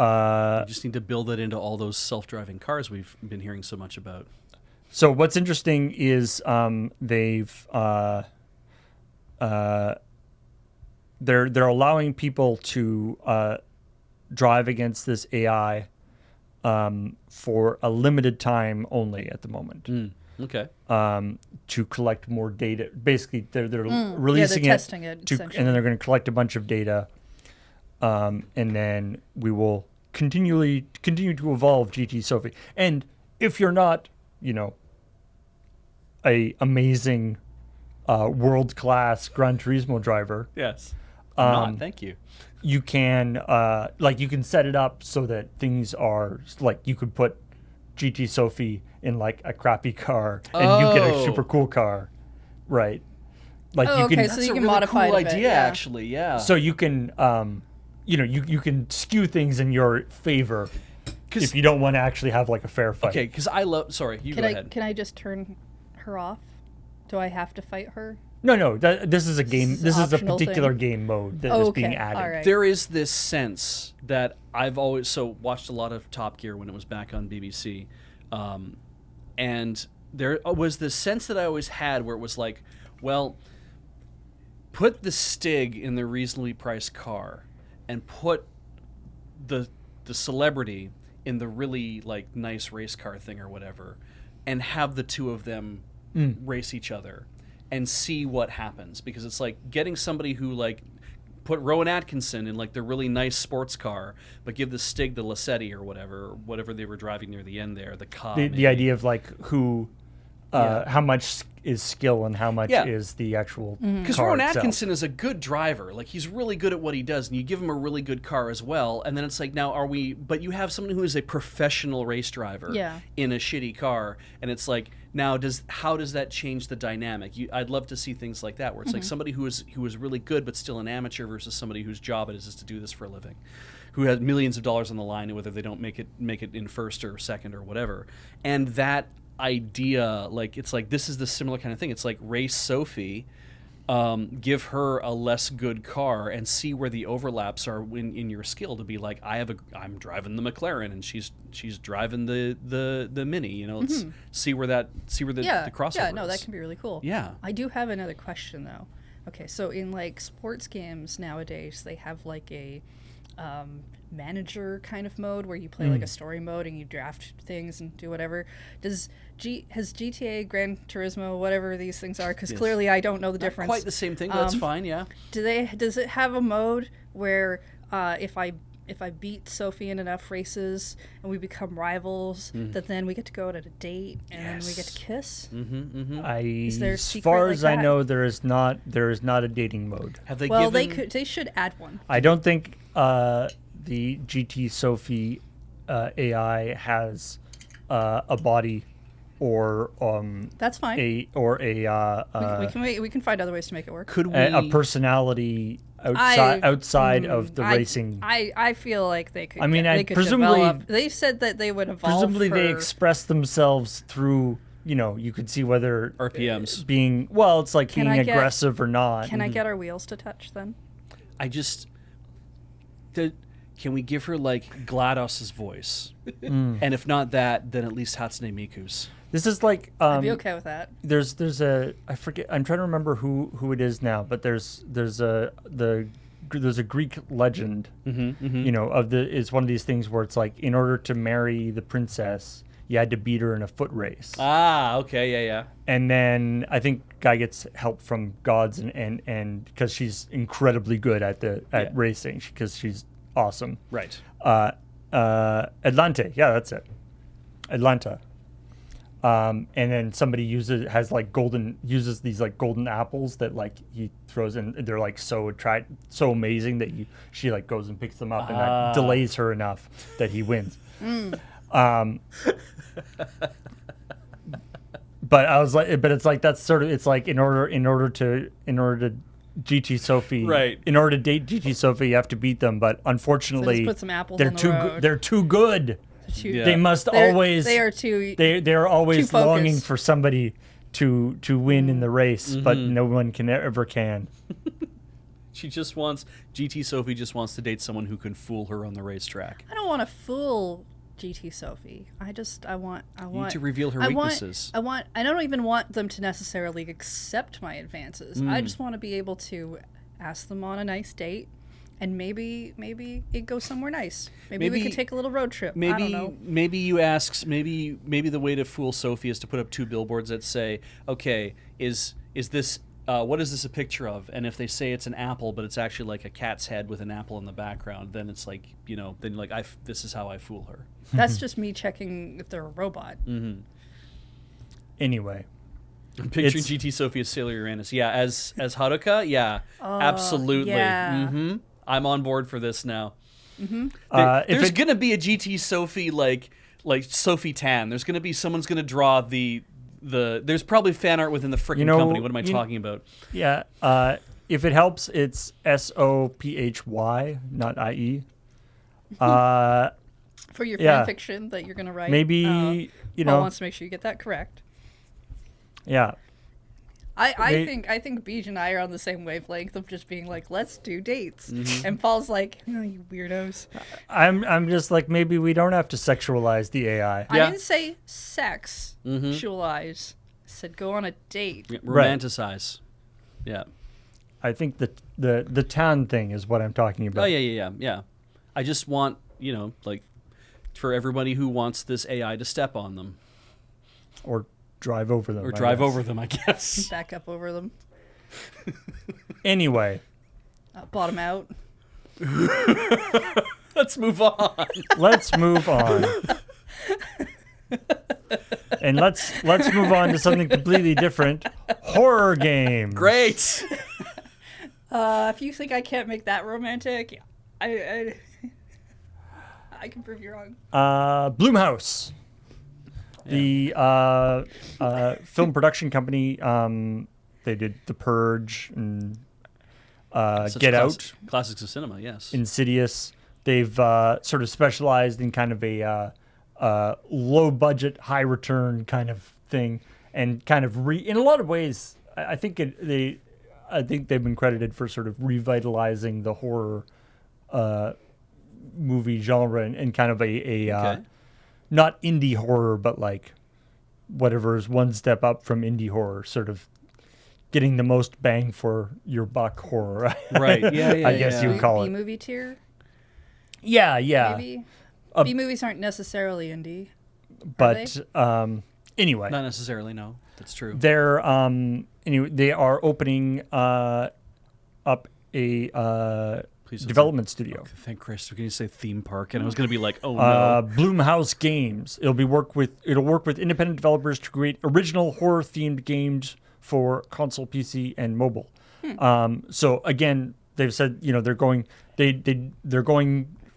You just need to build it into all those self-driving cars we've been hearing so much about. So what's interesting is they're allowing people to drive against this AI for a limited time only at the moment. Okay. To collect more data. Basically, they're releasing they're testing it, and essentially. then they're going to collect a bunch of data, and then we will continue to evolve GT Sophie. And if you're not, a amazing world-class Gran Turismo driver, Yes. I'm not. Thank you. you can you can set it up so that things are like you could put GT Sophie in like a crappy car and you get a super cool car, right? Like Oh, you okay, can so That's you a can really modify cool it a bit, idea, yeah. actually. Yeah. so you can you can skew things in your favor if you don't want to actually have like a fair fight. Okay, because sorry, you go ahead. Can I just turn her off? Do I have to fight her? No. This is a game. This is a optional particular thing. game mode that is being added. All right. There is this sense that I've always watched a lot of Top Gear when it was back on BBC, and there was this sense that I always had where it was like, well, put the Stig in the reasonably priced car, and put the celebrity in the really like nice race car thing or whatever, and have the two of them race each other and see what happens, because it's like getting somebody who like put Rowan Atkinson in like the really nice sports car, but give the Stig the Lassetti or whatever they were driving near the end there, the car. The idea of like who, how much is skill and how much is the actual because car Rowan itself. Atkinson is a good driver, like he's really good at what he does, and you give him a really good car as well, and then it's like, now but you have someone who is a professional race driver in a shitty car, and it's like, now how does that change the dynamic? I'd love to see things like that where it's like somebody who is really good but still an amateur versus somebody whose job it is to do this for a living, who has millions of dollars on the line, and whether they don't make it in first or second or whatever. And that idea, like, it's like, this is the similar kind of thing. It's like race Sophie, give her a less good car and see where the overlaps are in your skill, to be like, I'm driving the McLaren and she's driving the Mini, let's see where the crossover Yeah, no, is. that can be really cool. Yeah. I do have another question though. Okay, so in like sports games nowadays, they have like a manager kind of mode where you play like a story mode and you draft things and do whatever. Has GTA, Gran Turismo, whatever these things are, because clearly I don't know the Not difference. quite the same thing, but that's fine, yeah. Does it have a mode where if I beat Sophie in enough races and we become rivals, that then we get to go out on a date and then we get to kiss? Is there a As secret far like as I that? know, there is not a dating mode. Have they Well, given... they should add one. I don't think the GT Sophie AI has a body or That's fine. we We can find other ways to make it work. Could we... a personality outside of the racing. I feel like they could. I mean, they could presumably- develop. They said that they would evolve. Presumably, they her- express themselves through. You could see whether RPMs. it's like Can being I get- aggressive or not. Can I get our wheels to touch then? Can we give her like GLaDOS's voice? And if not that, then at least Hatsune Miku's. This is like I'd be okay with that. there's a I forget, I'm trying to remember who it is now, but there's a Greek legend, is one of these things where it's like, in order to marry the princess, you had to beat her in a foot race. Ah, okay, yeah. And then I think guy gets help from gods and because she's incredibly good at racing, because she's awesome. Right. Atlante, yeah, that's it. Atlanta. And then somebody uses these like golden apples that like he throws in. They're like so amazing that she like goes and picks them up, and that delays her enough that he wins. But I was like, but it's like, that's sort of, it's like in order to GT Sophie, right? In order to date GT Sophie, you have to beat them. But unfortunately, So just put some apples they're on the too road. they're too good. Yeah. They must They're- always. They are too. They're always too focused. longing for somebody to win in the race, but no one ever can. GT Sophie just wants to date someone who can fool her on the racetrack. I don't want to fool GT Sophie. I want. You need to reveal her weaknesses. I don't even want them to necessarily accept my advances. I just want to be able to ask them on a nice date, and maybe it goes somewhere nice. Maybe we could take a little road trip. I don't know. Maybe you ask. Maybe the way to fool Sophie is to put up two billboards that say, "Okay, is this what is this a picture of?" And if they say it's an apple, but it's actually like a cat's head with an apple in the background, then it's like, then like this is how I fool her. That's just me checking if they're a robot. Anyway, I'm picturing GT Sophie as Sailor Uranus. Yeah, as Haruka. Yeah, absolutely. Yeah. I'm on board for this now. if There's gonna be a GT Sophie like Sophie Tan. There's gonna be someone's gonna draw the. There's probably fan art within the freaking company. What am I talking about? Yeah, if it helps, it's SOPHY, not IE. For your Yeah. fan fiction that you're gonna write. Maybe you Paul know. wants to make sure you get that correct. Yeah. I think Beej and I are on the same wavelength of just being like, let's do dates. And Paul's like, oh, you weirdos. I'm just like, maybe we don't have to sexualize the AI. I Yeah. didn't say sexualize. I said go on a date. Yeah, Right. romanticize. Yeah. I think the tan thing is what I'm talking about. Oh yeah. I just want, like, for everybody who wants this AI to step on them Or drive over them. or I drive guess. over them, I guess. Back up over them. Anyway, Bottom out. Let's move on. let's move on. And let's move on to something completely different. Horror games. Great. If you think I can't make that romantic, I can prove you wrong. Blumhouse. The film production company, they did The Purge and Such Get Out, classics of cinema, yes. Insidious. They've sort of specialized in kind of a low budget, high return kind of thing, and kind of in a lot of ways, I think they've been credited for sort of revitalizing the horror movie genre and kind of a Okay. not indie horror, but like whatever is one step up from indie horror, sort of getting the most bang for your buck horror. Right. Yeah. I guess you would call it. B-movie tier, Yeah. maybe? Uh, B-movies aren't necessarily indie. But anyway, Not necessarily, no. That's true. they're they are opening up a Please don't development studio. say, thank Christ. We're going to say theme park, and I was going to be like, oh, no. Blumhouse Games. It'll work with independent developers to create original horror themed games for console, PC, and mobile. So again, they've said they're going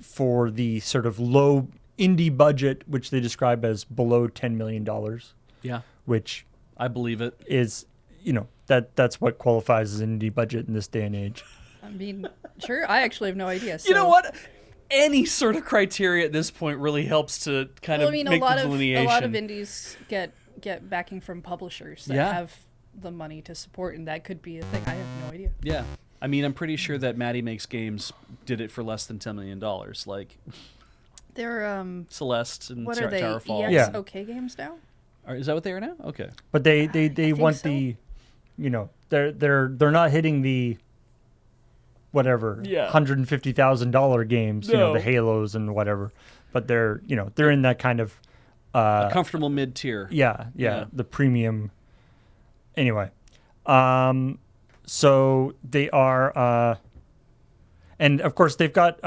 for the sort of low indie budget, which they describe as below $10 million, Yeah, which I believe it. is that's what qualifies as an indie budget in this day and age. I mean, sure. I actually have no idea. So. You know what? Any sort of criteria at this point really helps to kind Well, of I mean, make a lot the of delineation. indies get backing from publishers that Yeah. have the money to support, and that could be a thing. I have no idea. Yeah. I mean, I'm pretty sure that Maddie Makes Games did it for less than $10 million. Like They're Celeste and what are they? Tower Falls. Yeah. OK games now? Is that what they are now? Okay. But they think want so. the, they're not hitting the, whatever, Yeah. $150,000 games, No. the Halos and whatever. But they're in that kind of, A comfortable mid-tier. yeah, Yeah. the premium. Anyway, so they are, and of course they've got,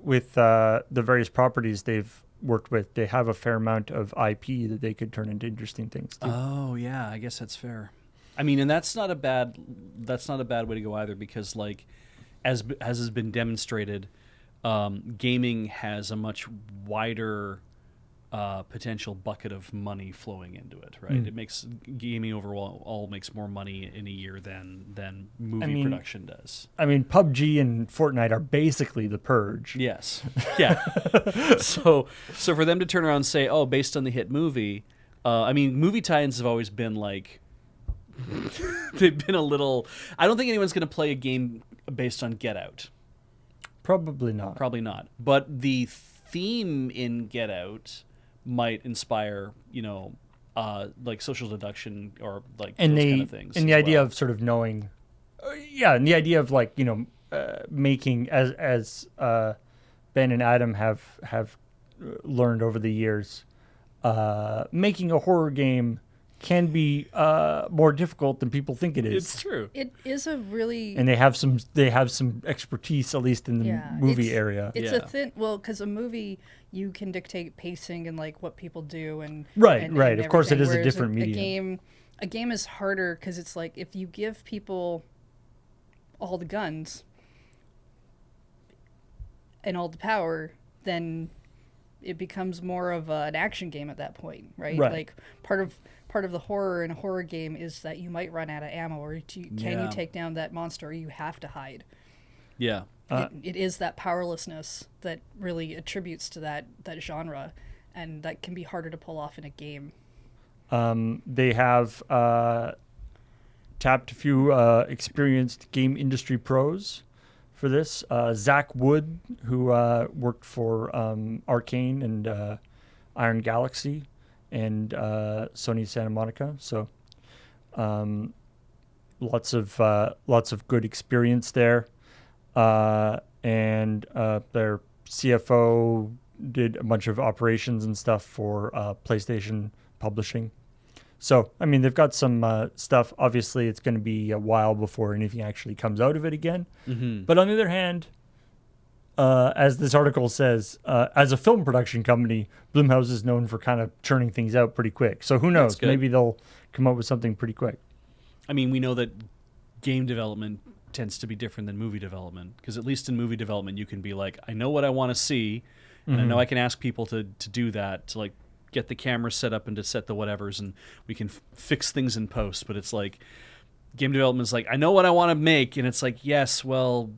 with the various properties they've worked with, they have a fair amount of IP that they could turn into interesting things too. Oh yeah, I guess that's fair. I mean, and that's not a bad way to go either, because like as has been demonstrated, gaming has a much wider potential bucket of money flowing into it. Right, it makes gaming overall makes more money in a year than movie production does. I mean, PUBG and Fortnite are basically the Purge. Yes. Yeah. so for them to turn around and say, oh, based on the hit movie, I mean, movie tie-ins have always been like, they've been a little, I don't think anyone's going to play a game based on Get Out. Probably not. Probably not. But the theme in Get Out might inspire, like social deduction or like And those kind of things. and the as idea well. of sort of knowing, and the idea of like making as Ben and Adam have learned over the years, making a horror game can be more difficult than people think it is. It's true. It is a really And they have some expertise, at least in the movie area. It's Yeah. a thin because a movie you can dictate pacing and like what people do and Right, and, right. and Of course, it everything, is a whereas different medium. A game is harder because it's like if you give people all the guns and all the power, then it becomes more of an action game at that point, right? Right. Like part of part of the horror in a horror game is that you might run out of ammo, or can you take down that monster, or you have to hide. Yeah. It is that powerlessness that really attributes to that genre, and that can be harder to pull off in a game. They have tapped a few experienced game industry pros for this. Zach Wood, who worked for Arcane and Iron Galaxy and Sony Santa Monica. So lots of good experience there. And their CFO did a bunch of operations and stuff for PlayStation Publishing. So, I mean, they've got some stuff. Obviously, it's going to be a while before anything actually comes out of it again. Mm-hmm. But on the other hand, as this article says, as a film production company, Blumhouse is known for kind of churning things out pretty quick. So who knows? Maybe they'll come up with something pretty quick. I mean, we know that game development tends to be different than movie development, because at least in movie development, you can be like, I know what I want to see, and I know I can ask people to do that, to like get the camera set up and to set the whatevers, and we can fix things in post. But it's like game development is like, I know what I want to make, and it's like, yes, well,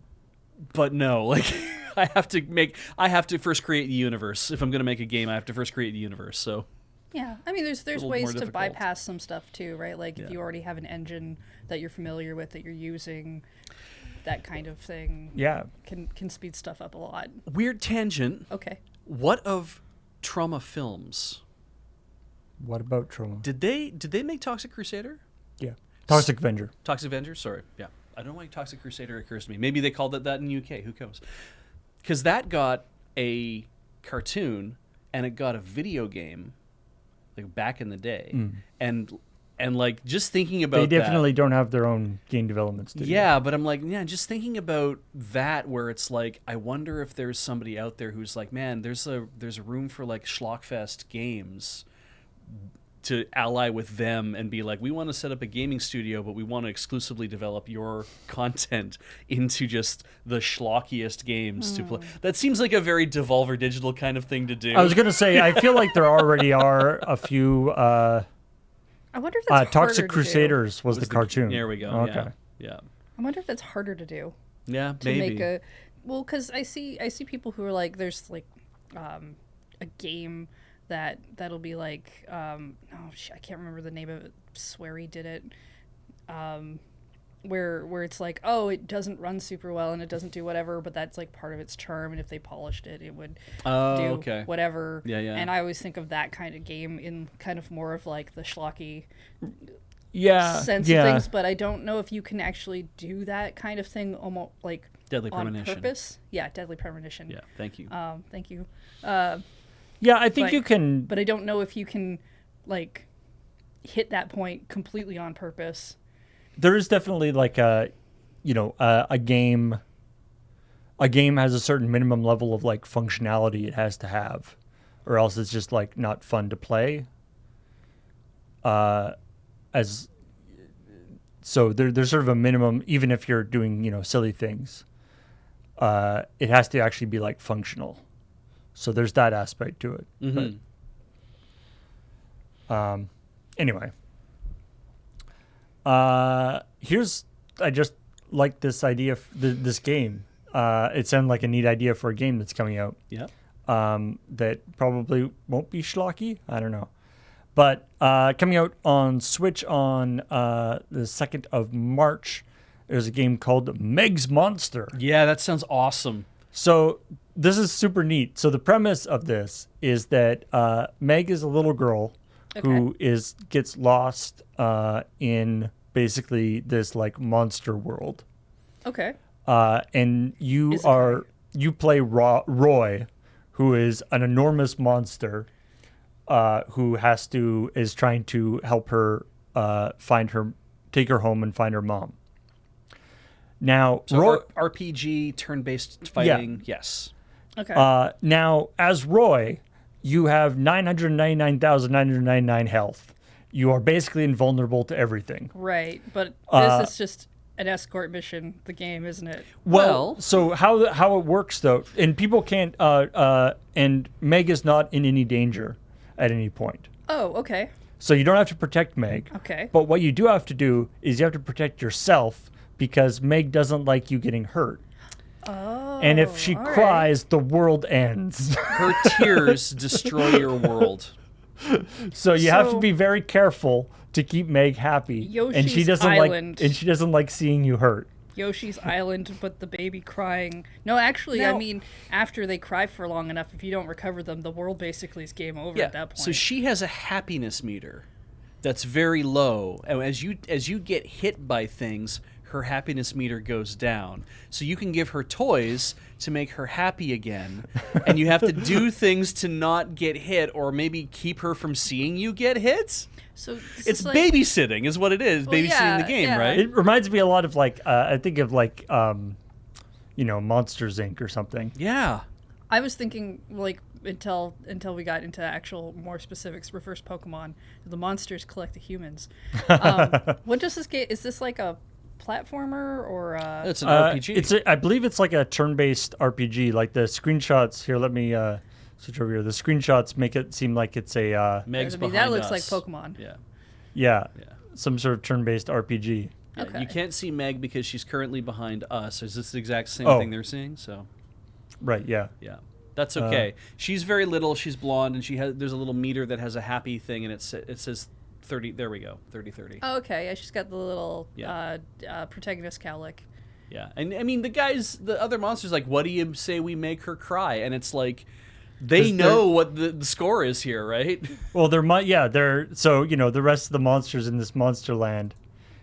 but no, like I have to first create the universe. If I'm going to make a game, I have to first create the universe. So yeah, I mean, there's little ways more to difficult. bypass some stuff too, right? Like if you already have an engine that you're familiar with that you're using, that kind of thing. Yeah, can speed stuff up a lot. Weird tangent. Okay. What of Trauma Films? What about Trauma? Did they make Toxic Crusader? Yeah. Toxic Avenger. Toxic Avenger? Sorry. Yeah. I don't know why Toxic Crusader occurs to me. Maybe they called it that in the UK. Who knows? Because that got a cartoon and it got a video game like back in the day. And like just thinking about they definitely don't have their own game development studio. Yeah, but I'm like, just thinking about that, where it's like, I wonder if there's somebody out there who's like, man, there's a room for like Schlockfest Games to ally with them and be like, we want to set up a gaming studio, but we want to exclusively develop your content into just the schlockiest games to play. That seems like a very Devolver Digital kind of thing to do. I was going to say, I feel like there already are a few... I wonder if that's Toxic Crusaders was the cartoon. There we go. Okay. Yeah. I wonder if that's harder to do. Yeah, To maybe. make a... Well, because I see people who are like, there's like a game that'll be like, I can't remember the name of it. Swery did it. Where it's like, oh, it doesn't run super well and it doesn't do whatever, but that's like part of its charm, and if they polished it, it would do whatever. Yeah. And I always think of that kind of game in kind of more of like the schlocky sense of things, but I don't know if you can actually do that kind of thing almost like Deadly on Premonition. purpose. Yeah, Deadly Premonition. Yeah, thank you. Thank you. Yeah, I think you can... But I don't know if you can like hit that point completely on purpose. There is definitely like a game. A game has a certain minimum level of like functionality it has to have, or else it's just like not fun to play. There's sort of a minimum, even if you're doing silly things. It has to actually be like functional. So there's that aspect to it. Mm-hmm. But, anyway. I just like this idea, this game. It sounded like a neat idea for a game that's coming out. Yeah. That probably won't be schlocky. I don't know. But coming out on Switch on the 2nd of March, there's a game called Meg's Monster. Yeah, that sounds awesome. So this is super neat. So the premise of this is that Meg is a little girl who gets lost in basically this like monster world. Okay. And you play Roy, who is an enormous monster who is trying to help her take her home and find her mom. Now, so RPG turn-based fighting, yes. Okay. Now, as Roy, you have 999,999 health. You are basically invulnerable to everything. Right, but this is just an escort mission, the game, isn't it? Well, so how it works, though, and people can't, and Meg is not in any danger at any point. Oh, okay. So you don't have to protect Meg. Okay. But what you do have to do is you have to protect yourself because Meg doesn't like you getting hurt. Oh. And if she all right. cries, the world ends. Her tears destroy your world. So you have to So- be very careful to keep Meg happy. and she Yoshi's doesn't Island. like she doesn't like seeing you hurt. Yoshi's Island, but the baby crying. No, actually, Now- I mean, after they cry for long enough, if you don't recover them, the world basically is game over at that point. So she has a happiness meter that's very low. And as you get hit by things, her happiness meter goes down. So you can give her toys to make her happy again, and you have to do things to not get hit or maybe keep her from seeing you get hit. So this It's is like, babysitting is what it is. Well, Babysitting yeah, the game, yeah. right? It reminds me a lot of like I think of like Monsters Inc. or something. Yeah. I was thinking like until we got into actual more specifics. Reverse Pokemon, the monsters collect the humans. What does this game? Is this like a platformer or? It's an RPG. I believe it's like a turn-based RPG. Like the screenshots here. Let me switch over here. The screenshots make it seem like it's a Meg's I mean, behind that looks us. like Pokemon. Yeah. yeah, Yeah. some sort of turn-based RPG. Yeah, Okay. You can't see Meg because she's currently behind us. Is this the exact same Oh. thing they're seeing? So, Right. Yeah. yeah, that's okay. She's very little. She's blonde, and there's a little meter that has a happy thing, and it says 30. There we go, 30. Oh, okay. Yeah, she's got the little Yeah. protagonist cowlick. Yeah, and I mean the other monsters, like, what do you say we make her cry? And it's like, they 'Cause know what the score is here, right? Well, they're so the rest of the monsters in this monster land.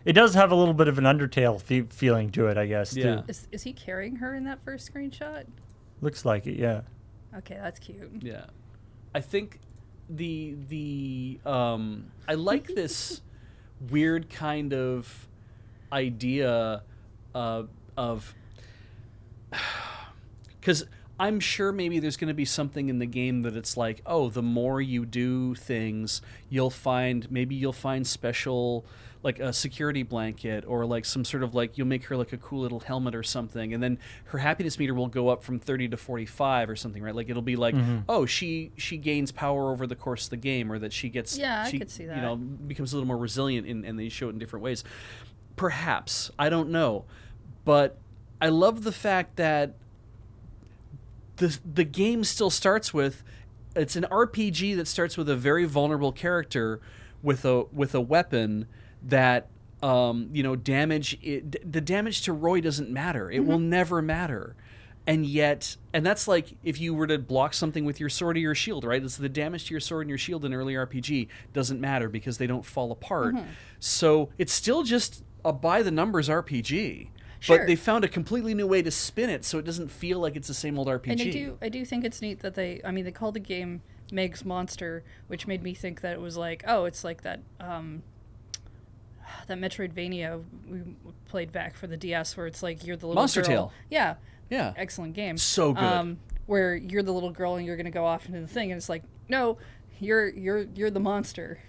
It does have a little bit of an Undertale feeling to it, I guess. Yeah. Too. Is he carrying her in that first screenshot? Looks like it. Yeah. Okay, that's cute. Yeah, I think the I like this weird kind of idea of because I'm sure maybe there's going to be something in the game that it's like, oh, the more you do things, you'll find special, like a security blanket or like some sort of like, you'll make her like a cool little helmet or something, and then her happiness meter will go up from 30 to 45 or something, right? Like it'll be like, oh, she gains power over the course of the game, or that she gets, Yeah, I could see that. becomes a little more resilient, and they show it in different ways. Perhaps, I don't know, but I love the fact that the game still starts with, it's an RPG that starts with a very vulnerable character with a weapon that the damage to Roy doesn't matter. It will never matter. And that's like if you were to block something with your sword or your shield, right? It's the damage to your sword and your shield in early RPG doesn't matter because they don't fall apart. So it's still just a by the numbers RPG. Sure. But they found a completely new way to spin it so it doesn't feel like it's the same old RPG. And I do think it's neat that they called the game Meg's Monster, which made me think that it was like, oh, it's like that that Metroidvania we played back for the DS, where it's like you're the little Monster girl. Tale. Yeah. Yeah. Excellent game. So good. Where you're the little girl and you're gonna go off into the thing, and it's like, no, you're the monster.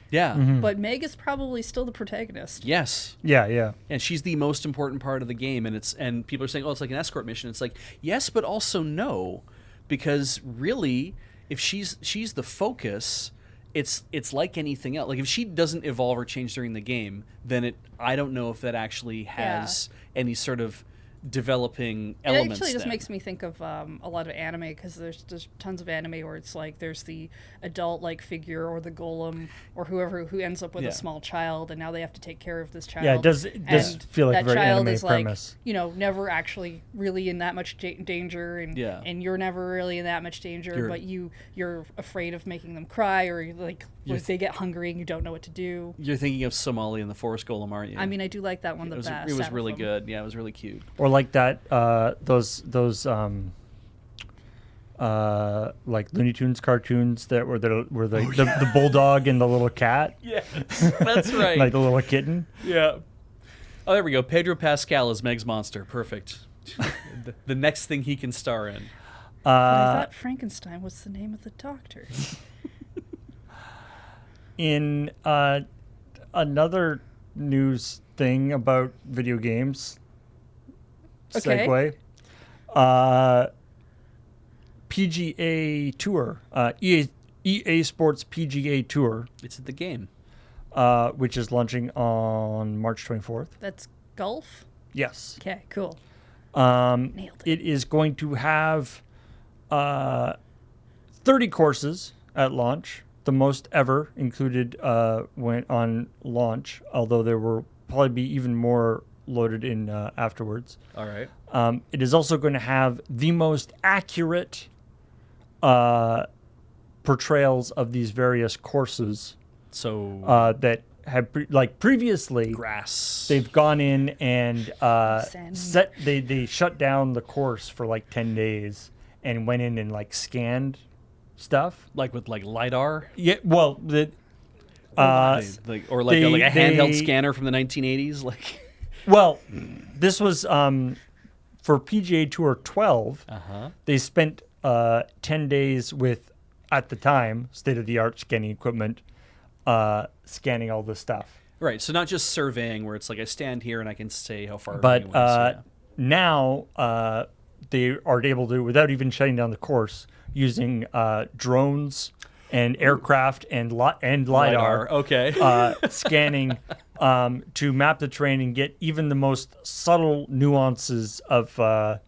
Yeah. But Meg is probably still the protagonist. Yes. Yeah. And she's the most important part of the game, and people are saying, oh, it's like an escort mission. It's like, yes, but also no, because really, if she's the focus, it's like anything else. Like if she doesn't evolve or change during the game, then I don't know if that actually has any sort of developing elements. It actually just then. makes me think of a lot of anime, because there's tons of anime where it's like there's the adult like figure or the golem or who ends up with Yeah. a small child, and now they have to take care of this child. Yeah, it does And feel like that a very child anime is premise. like never actually really in that much danger, and Yeah. and you're never really in that much danger, but you're afraid of making them cry, or like if they get hungry and you don't know what to do. You're thinking of Somali and the Forest Golem, aren't you? I mean, I do like that one it the was, best. it was out of really them. good. Yeah, it was really cute. Or like that those like Looney Tunes cartoons that were the bulldog and the little cat, Yes, that's right. like the little kitten. Yeah. Oh, there we go. Pedro Pascal is Meg's Monster. Perfect. the next thing he can star in. But I thought Frankenstein was the name of the doctor. In another news thing about video games, Okay. segue, PGA Tour, EA EA Sports PGA Tour, It's the game. which is launching on March 24th. That's golf? Yes. Okay, cool. Nailed it. It is going to have 30 courses at launch, the most ever included went on launch, although there will probably be even more loaded in afterwards. All right. It is also going to have the most accurate portrayals of these various courses So that have previously grass. they've gone in and Sand. they shut down the course for like 10 days and went in and like scanned stuff. like with like lidar. Yeah, well, the Or like they- a handheld they- scanner from the 1980s. Like. well, this was for PGA Tour 12. Uh-huh. They spent 10 days with, at the time, state-of-the-art scanning equipment, scanning all this stuff. Right. So not just surveying where it's like I stand here and I can say how far. But away it was, yeah. now they are able to, without even shutting down the course, using drones and aircraft and LiDAR. Okay. Scanning to map the terrain and get even the most subtle nuances of the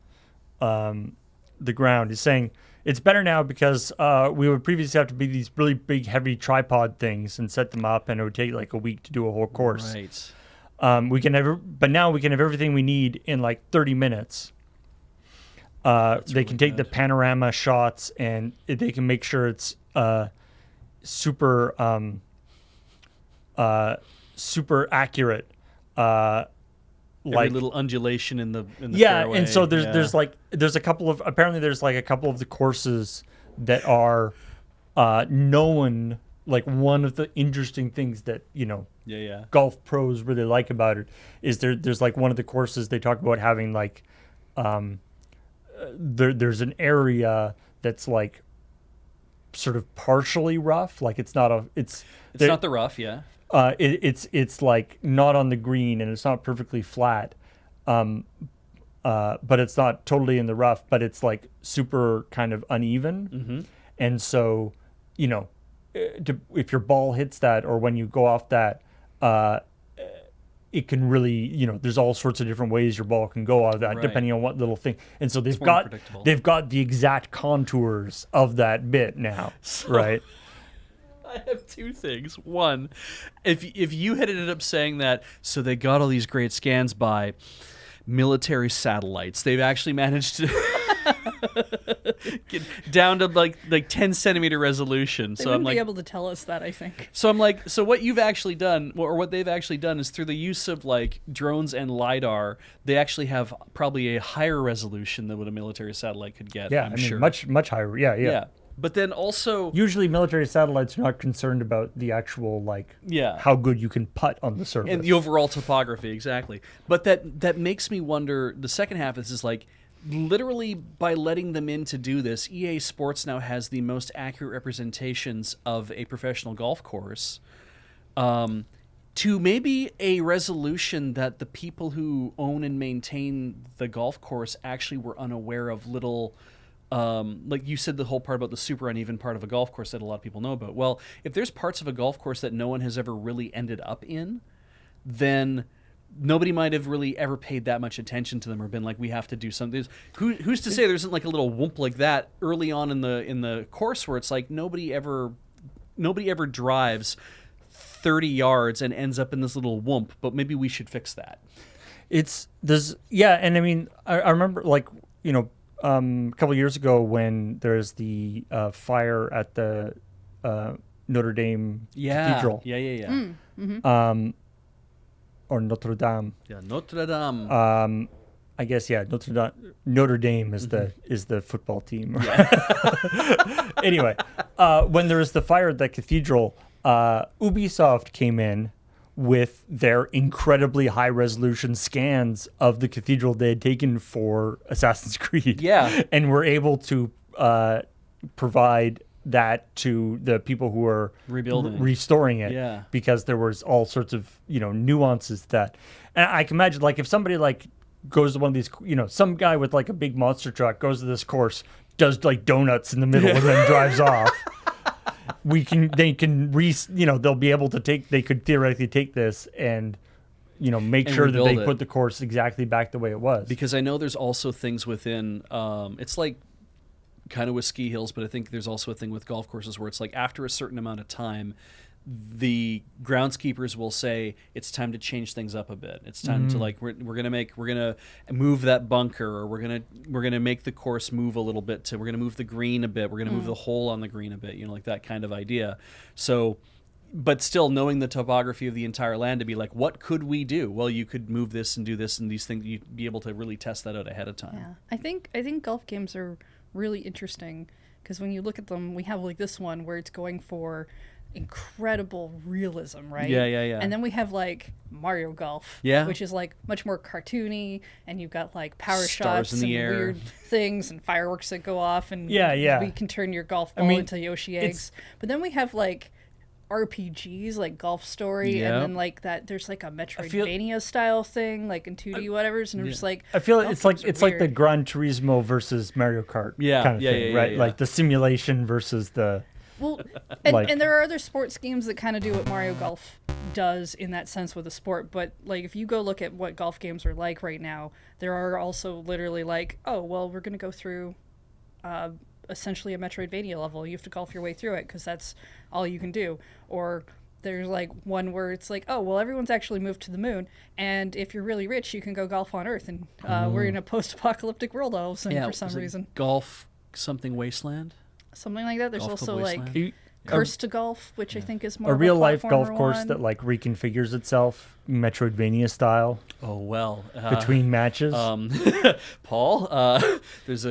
ground. He's saying it's better now because we would previously have to be these really big, heavy tripod things and set them up, and it would take like a week to do a whole course. Right. We can but now we can have everything we need in like 30 minutes. They really can take the good. panorama shots and they can make sure it's super super accurate. Every little undulation in the Yeah, fairway. and so there's a couple of a couple of the courses that are known, like one of the interesting things that yeah. golf pros really like about it is there's like one of the courses they talk about having like there's an area that's like sort of partially rough, like it's not Not the rough, yeah. it's like not on the green and it's not perfectly flat, but it's not totally in the rough, but it's like super kind of uneven. Mm-hmm. And so, if your ball hits that or when you go off that, it can really, there's all sorts of different ways your ball can go out of that, Right. depending on what little thing. And so more unpredictable. they've got the exact contours of that bit now, right? I have two things. One, if you had ended up saying that, so they got all these great scans by military satellites. They've actually managed to get down to like 10-centimeter resolution. They So wouldn't I'm like, be able to tell us that, I think. so I'm like, so what you've actually done, or what they've actually done, is through the use of like drones and lidar, they actually have probably a higher resolution than what a military satellite could get. Yeah, I'm I mean, sure. much higher. Yeah. But then also, Usually military satellites are not concerned about the actual, yeah, how good you can putt on the surface. and the overall topography, exactly. But that makes me wonder. The second half is like, literally by letting them in to do this, EA Sports now has the most accurate representations of a professional golf course, to maybe a resolution that the people who own and maintain the golf course actually were unaware of. Little. Like you said, the whole part about the super uneven part of a golf course that a lot of people know about. Well, if there's parts of a golf course that no one has ever really ended up in, then nobody might have really ever paid that much attention to them or been like, we have to do something. Who's to say there isn't like a little whoomp like that early on in the course where it's like nobody ever drives 30 yards and ends up in this little whoomp, but maybe we should fix that. And I mean, I remember a couple of years ago when there's the fire at the Notre Dame Cathedral. Yeah. Or Notre Dame. Yeah, Notre Dame. I guess Notre Dame is the football team. Anyway, when there was the fire at the cathedral, Ubisoft came in with their incredibly high resolution scans of the cathedral they had taken for Assassin's Creed. Yeah. And were able to provide that to the people who are restoring it. Yeah. Because there was all sorts of, nuances that, and I can imagine like if somebody like goes to one of these, some guy with like a big monster truck goes to this course, does like donuts in the middle and then drives off. they can they'll be able to they could theoretically take this and make And sure that they rebuild it. put the course exactly back the way it was. Because I know there's also things within. It's like kind of with ski hills, but I think there's also a thing with golf courses where it's like after a certain amount of time, the groundskeepers will say it's time to change things up a bit. It's time to like we're gonna move that bunker, or we're gonna make the course move a little bit. We're gonna move the green a bit. We're gonna move the hole on the green a bit. Like that kind of idea. So. But still knowing the topography of the entire land to be like, what could we do? Well, you could move this and do this and these things. You'd be able to really test that out ahead of time. Yeah, I think golf games are really interesting because when you look at them, we have like this one where it's going for incredible realism, right? Yeah. And then we have like Mario Golf, Yeah. which is like much more cartoony, and you've got like power Stars shots in the and air. weird things and fireworks that go off, and Yeah. we can turn your golf ball into Yoshi eggs. But then we have like RPGs like Golf Story, Yep. and then like that there's like a Metroidvania style thing like in 2D whatever's, and I'm just like I feel golf it's like games are it's like the weird. Gran Turismo versus Mario Kart kind of thing, right? Yeah. Like the simulation versus the Well, and, Like- and there are other sports games that kind of do what Mario Golf does in that sense with a sport. But like, if you go look at what golf games are like right now, there are also literally like, oh, well, we're going to go through essentially a Metroidvania level. You have to golf your way through it because that's all you can do. Or there's like one where it's like, oh, well, everyone's actually moved to the moon, and if you're really rich, you can go golf on Earth. And we're in a post-apocalyptic world all of a sudden for some was it reason. Golf something wasteland. Something like that. There's Golf Club also like Wasteland? Curse to Golf, which I think is more a of real life golf platformer course one. that like reconfigures itself Metroidvania style Oh well. between matches. Paul, there's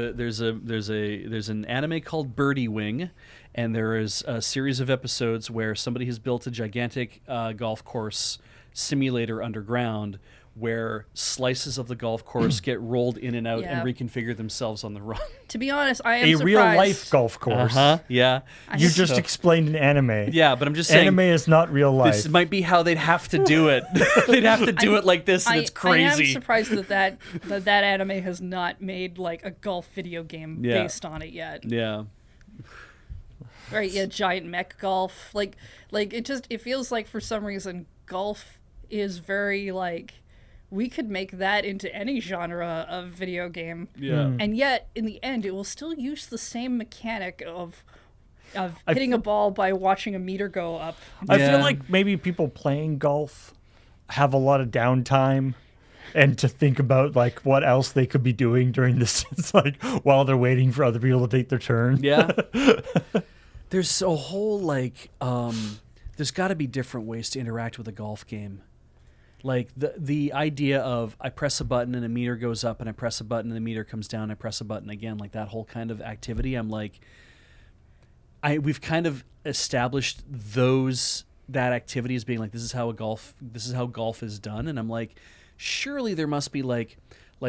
an anime called Birdie Wing, and there is a series of episodes where somebody has built a gigantic golf course simulator underground, where slices of the golf course get rolled in and out Yeah. and reconfigure themselves on the run. To be honest, I am a surprised. real life golf course. Yeah. You just So- explained an anime. Yeah, but I'm just saying. Anime is not real life. This might be how they'd have to do it. They'd have to do it like this, and it's I crazy. am surprised that anime has not made like a golf video game Yeah. based on it yet. Yeah. Right? Yeah, giant mech golf. Like it feels like for some reason golf is very like we could make that into any genre of video game. Yeah. And yet, in the end, it will still use the same mechanic of I hitting a ball by watching a meter go up. I Yeah. feel like maybe people playing golf have a lot of downtime and to think about like what else they could be doing during this it's like while they're waiting for other people to take their turn. Yeah. There's a whole like there's got to be different ways to interact with a golf game. Like the idea of I press a button and a meter goes up, and I press a button and the meter comes down, I press a button again, like that whole kind of activity. I'm like we've kind of established that activity as being like this is how golf is done, and I'm like surely there must be like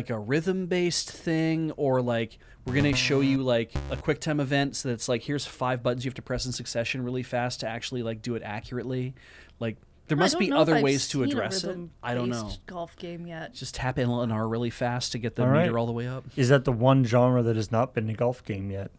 a rhythm based thing, or like we're gonna show you like a quick time event so that's like here's 5 buttons you have to press in succession really fast to actually like do it accurately. Like there I must don't be know if other I've ways to seen a address it. rhythm-based I don't know. golf game yet. Just tap in an R really fast to get the All right. meter all the way up. Is that the one genre that has not been a golf game yet?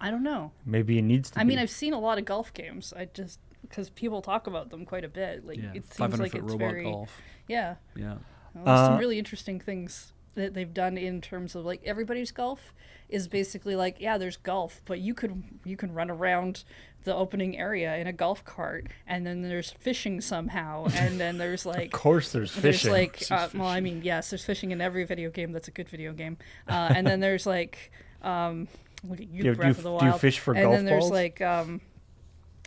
I don't know. Maybe it needs to I be. mean, I've seen a lot of golf games. I just because people talk about them quite a bit. Like Yeah, it seems 500 like foot it's robot very golf. yeah. Yeah. Well, there's some really interesting things that they've done in terms of like everybody's golf is basically like there's golf, but you can run around the opening area in a golf cart, and then there's fishing somehow, and then there's like of course there's fishing. there's like well, I mean, yes, there's fishing in every video game that's a good video game, and then there's like look at you, Breath of the Wild. Do you fish for and golf then there's balls?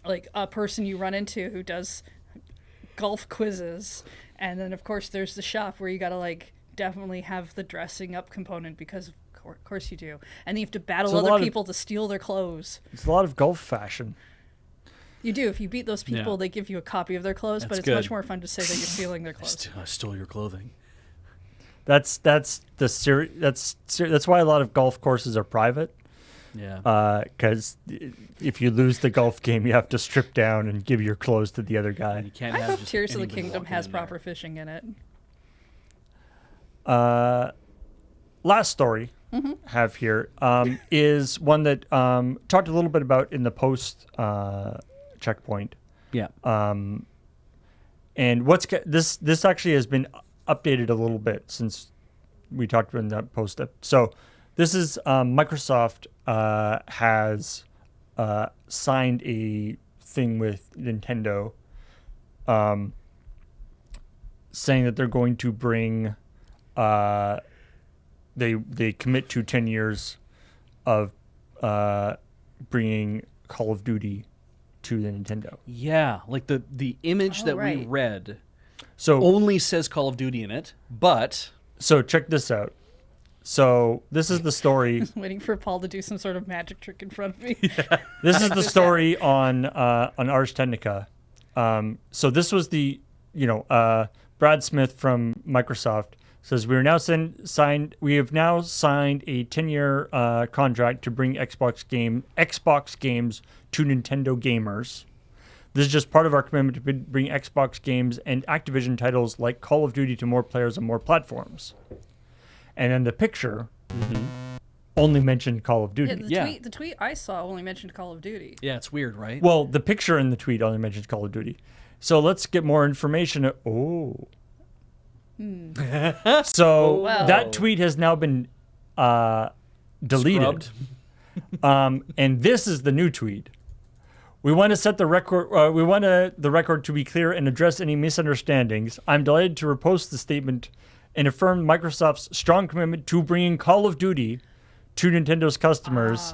like a person you run into who does golf quizzes, and then of course there's the shop where you gotta like definitely have the dressing up component because of course you do, and then you have to battle It's a lot other of- people to steal their clothes. It's a lot of golf fashion. You do. If you beat those people, Yeah. they give you a copy of their clothes, but That's it's much good. more fun to say that you're stealing their clothes. I stole your clothing. That's why a lot of golf courses are private. Yeah. Because if you lose the golf game, you have to strip down and give your clothes to the other guy. You can't I have hope just Tears of the anybody Kingdom walking has in there. proper fishing in it. Last story. have here is one that talked a little bit about in the post checkpoint. Yeah. And this actually has been updated a little bit since we talked in that post. So this is Microsoft has signed a thing with Nintendo saying that they're going to bring they commit to 10 years of bringing Call of Duty to the Nintendo. Yeah, like the image that we read So only says Call of Duty in it, but so check this out. So this is the story. Waiting for Paul to do some sort of magic trick in front of me. This is the story on Ars Technica. So this was the Brad Smith from Microsoft says we have now signed a 10-year contract to bring Xbox games to Nintendo gamers. This is just part of our commitment to bring Xbox games and Activision titles like Call of Duty to more players and more platforms. And then the picture only mentioned Call of Duty. The tweet I saw only mentioned Call of Duty. yeah, it's weird, right? Well, the picture in the tweet only mentions Call of Duty. So let's get more information. So that tweet has now been deleted. And this is the new tweet. We want to set the record. We want the record to be clear and address any misunderstandings. I'm delighted to repost the statement and affirm Microsoft's strong commitment to bringing Call of Duty to Nintendo's customers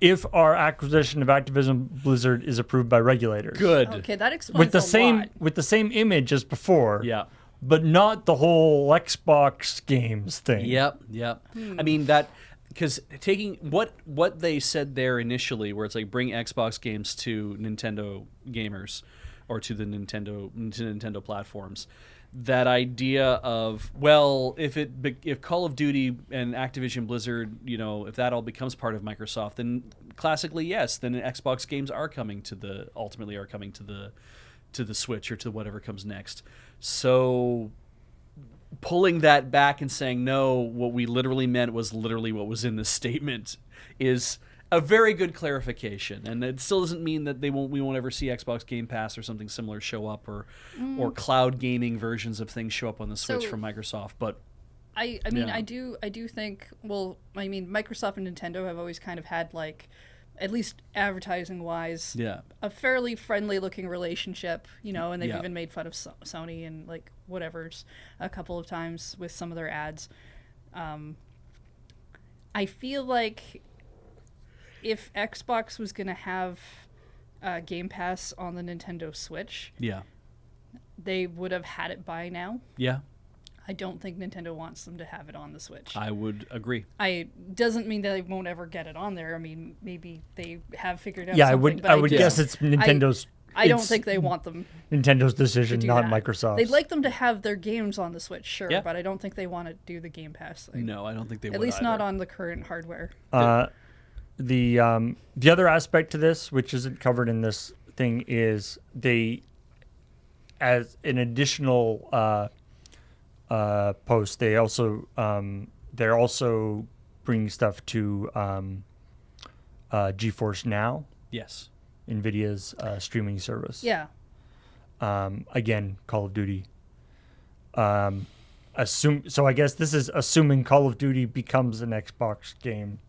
if our acquisition of Activision Blizzard is approved by regulators. Good. Okay, that explains With the a same lot. with the same image as before. Yeah. But not the whole Xbox games thing. Yep. I mean that because taking what they said there initially, where it's like bring Xbox games to Nintendo gamers or to the Nintendo platforms. That idea of, well, if Call of Duty and Activision Blizzard, if that all becomes part of Microsoft, then classically yes, then Xbox games ultimately are coming to the Switch or to whatever comes next. So pulling that back and saying no, what we literally meant was literally what was in the statement is a very good clarification, and it still doesn't mean that we won't ever see Xbox Game Pass or something similar show up, or cloud gaming versions of things show up on the Switch from Microsoft. But I mean, I do think. Well, I mean, Microsoft and Nintendo have always kind of had like, at least advertising wise, a fairly friendly looking relationship. And they've even made fun of Sony and like whatever's a couple of times with some of their ads. I feel like if Xbox was going to have Game Pass on the Nintendo Switch, they would have had it by now. Yeah. I don't think Nintendo wants them to have it on the Switch. I would agree. Doesn't mean that they won't ever get it on there. I mean, maybe they have figured out Yeah, something. I would guess it's Nintendo's. I don't think they want them. Nintendo decision, not Microsoft's. They'd like them to have their games on the Switch, sure, but I don't think they want to do the Game Pass thing. No, I don't think they would. At least either. not on the current hardware. The other aspect to this, which isn't covered in this thing, is they, as an additional post, they're also bringing stuff to GeForce Now. Yes. NVIDIA's streaming service. Yeah. Again, Call of Duty. So I guess this is assuming Call of Duty becomes an Xbox game.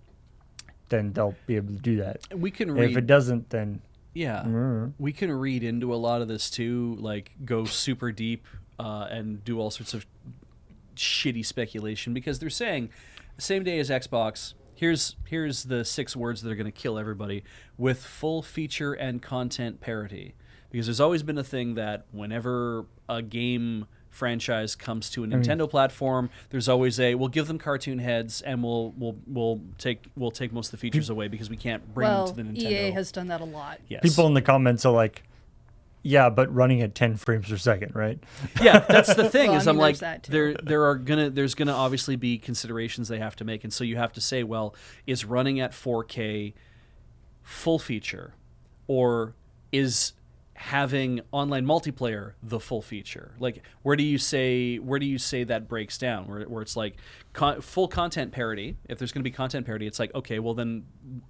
Then they'll be able to do that. We can read. If it doesn't, then we can read into a lot of this too. Like go super deep and do all sorts of shitty speculation because they're saying same day as Xbox. Here's the 6 words that are going to kill everybody with full feature and content parity. Because there's always been a thing that whenever a game franchise comes to a Nintendo platform, there's always we'll give them cartoon heads and we'll take most of the features away because we can't bring them to the Nintendo. EA has done that a lot. Yes. People in the comments are like, yeah, but running at 10 frames per second, right? Yeah, that's the thing. Well, is I I'm mean, like there's there's gonna obviously be considerations they have to make, and so you have to say, well, is running at 4K full feature, or is having online multiplayer the full feature? Like, where do you say that breaks down? Where it's like full content parity. If there's going to be content parity, it's like, okay, well then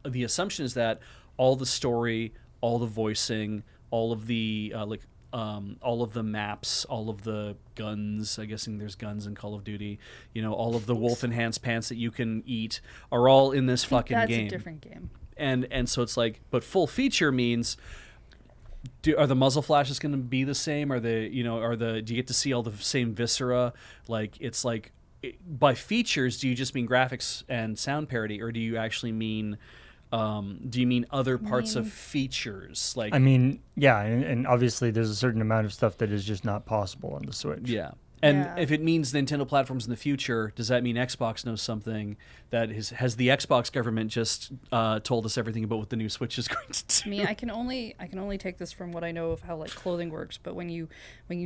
the assumption is that all the story, all the voicing, all of the all of the maps, all of the guns, I'm guessing there's guns in Call of Duty, all of the wolf enhanced pants that you can eat are all in this fucking game. That's a different game. And so it's like, but full feature means, are the muzzle flashes going to be the same? Are do you get to see all the same viscera? Like, it's like, by features, do you just mean graphics and sound parity, or do you actually mean, do you mean other parts of features? Like, I mean, yeah, and obviously there's a certain amount of stuff that is just not possible on the Switch. Yeah. And if it means Nintendo platforms in the future, does that mean Xbox knows something that has the Xbox government just told us everything about what the new Switch is going to do? I mean, I can only take this from what I know of how like clothing works. But when you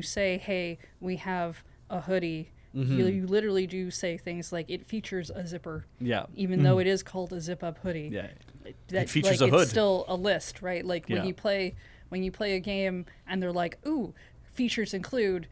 say, hey, we have a hoodie, you literally do say things like it features a zipper. Yeah. Even though it is called a zip-up hoodie. Yeah. That, it features like, a hood. It's still a list, right? Like Yeah. when you play a game and they're like, ooh, features include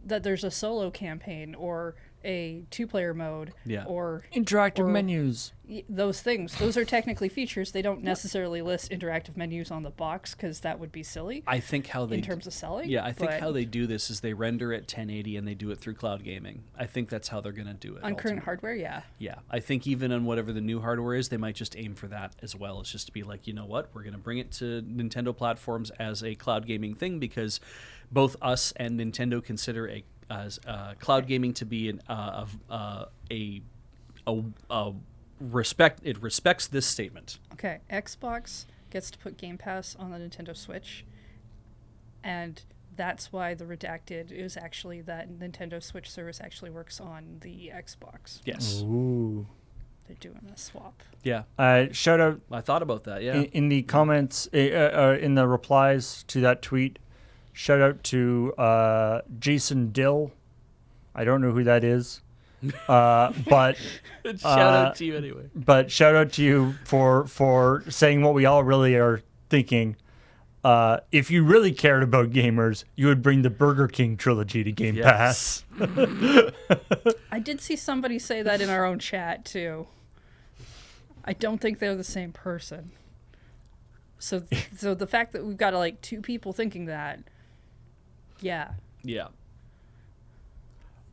that there's a solo campaign or a 2-player mode or interactive menus. Those things. Those are technically features. They don't necessarily list interactive menus on the box because that would be silly. I think how they in terms of selling. Yeah, I think how they do this is they render at 1080 and they do it through cloud gaming. I think that's how they're going to do it. On current hardware, yeah. Yeah, I think even on whatever the new hardware is, they might just aim for that as well. It's just to be like, you know what, we're going to bring it to Nintendo platforms as a cloud gaming thing because both us and Nintendo consider cloud gaming to be it respects this statement. Okay, Xbox gets to put Game Pass on the Nintendo Switch, and that's why the redacted is actually that Nintendo Switch service actually works on the Xbox. Yes. Ooh. They're doing a swap. Yeah. Shout out. I thought about that. Yeah. In the comments, in the replies to that tweet, shout out to Jason Dill. I don't know who that is, but shout out to you anyway. But shout out to you for saying what we all really are thinking. If you really cared about gamers, you would bring the Burger King trilogy to Game Pass. I did see somebody say that in our own chat too. I don't think they're the same person. So the fact that we've got like two people thinking that, yeah. Yeah.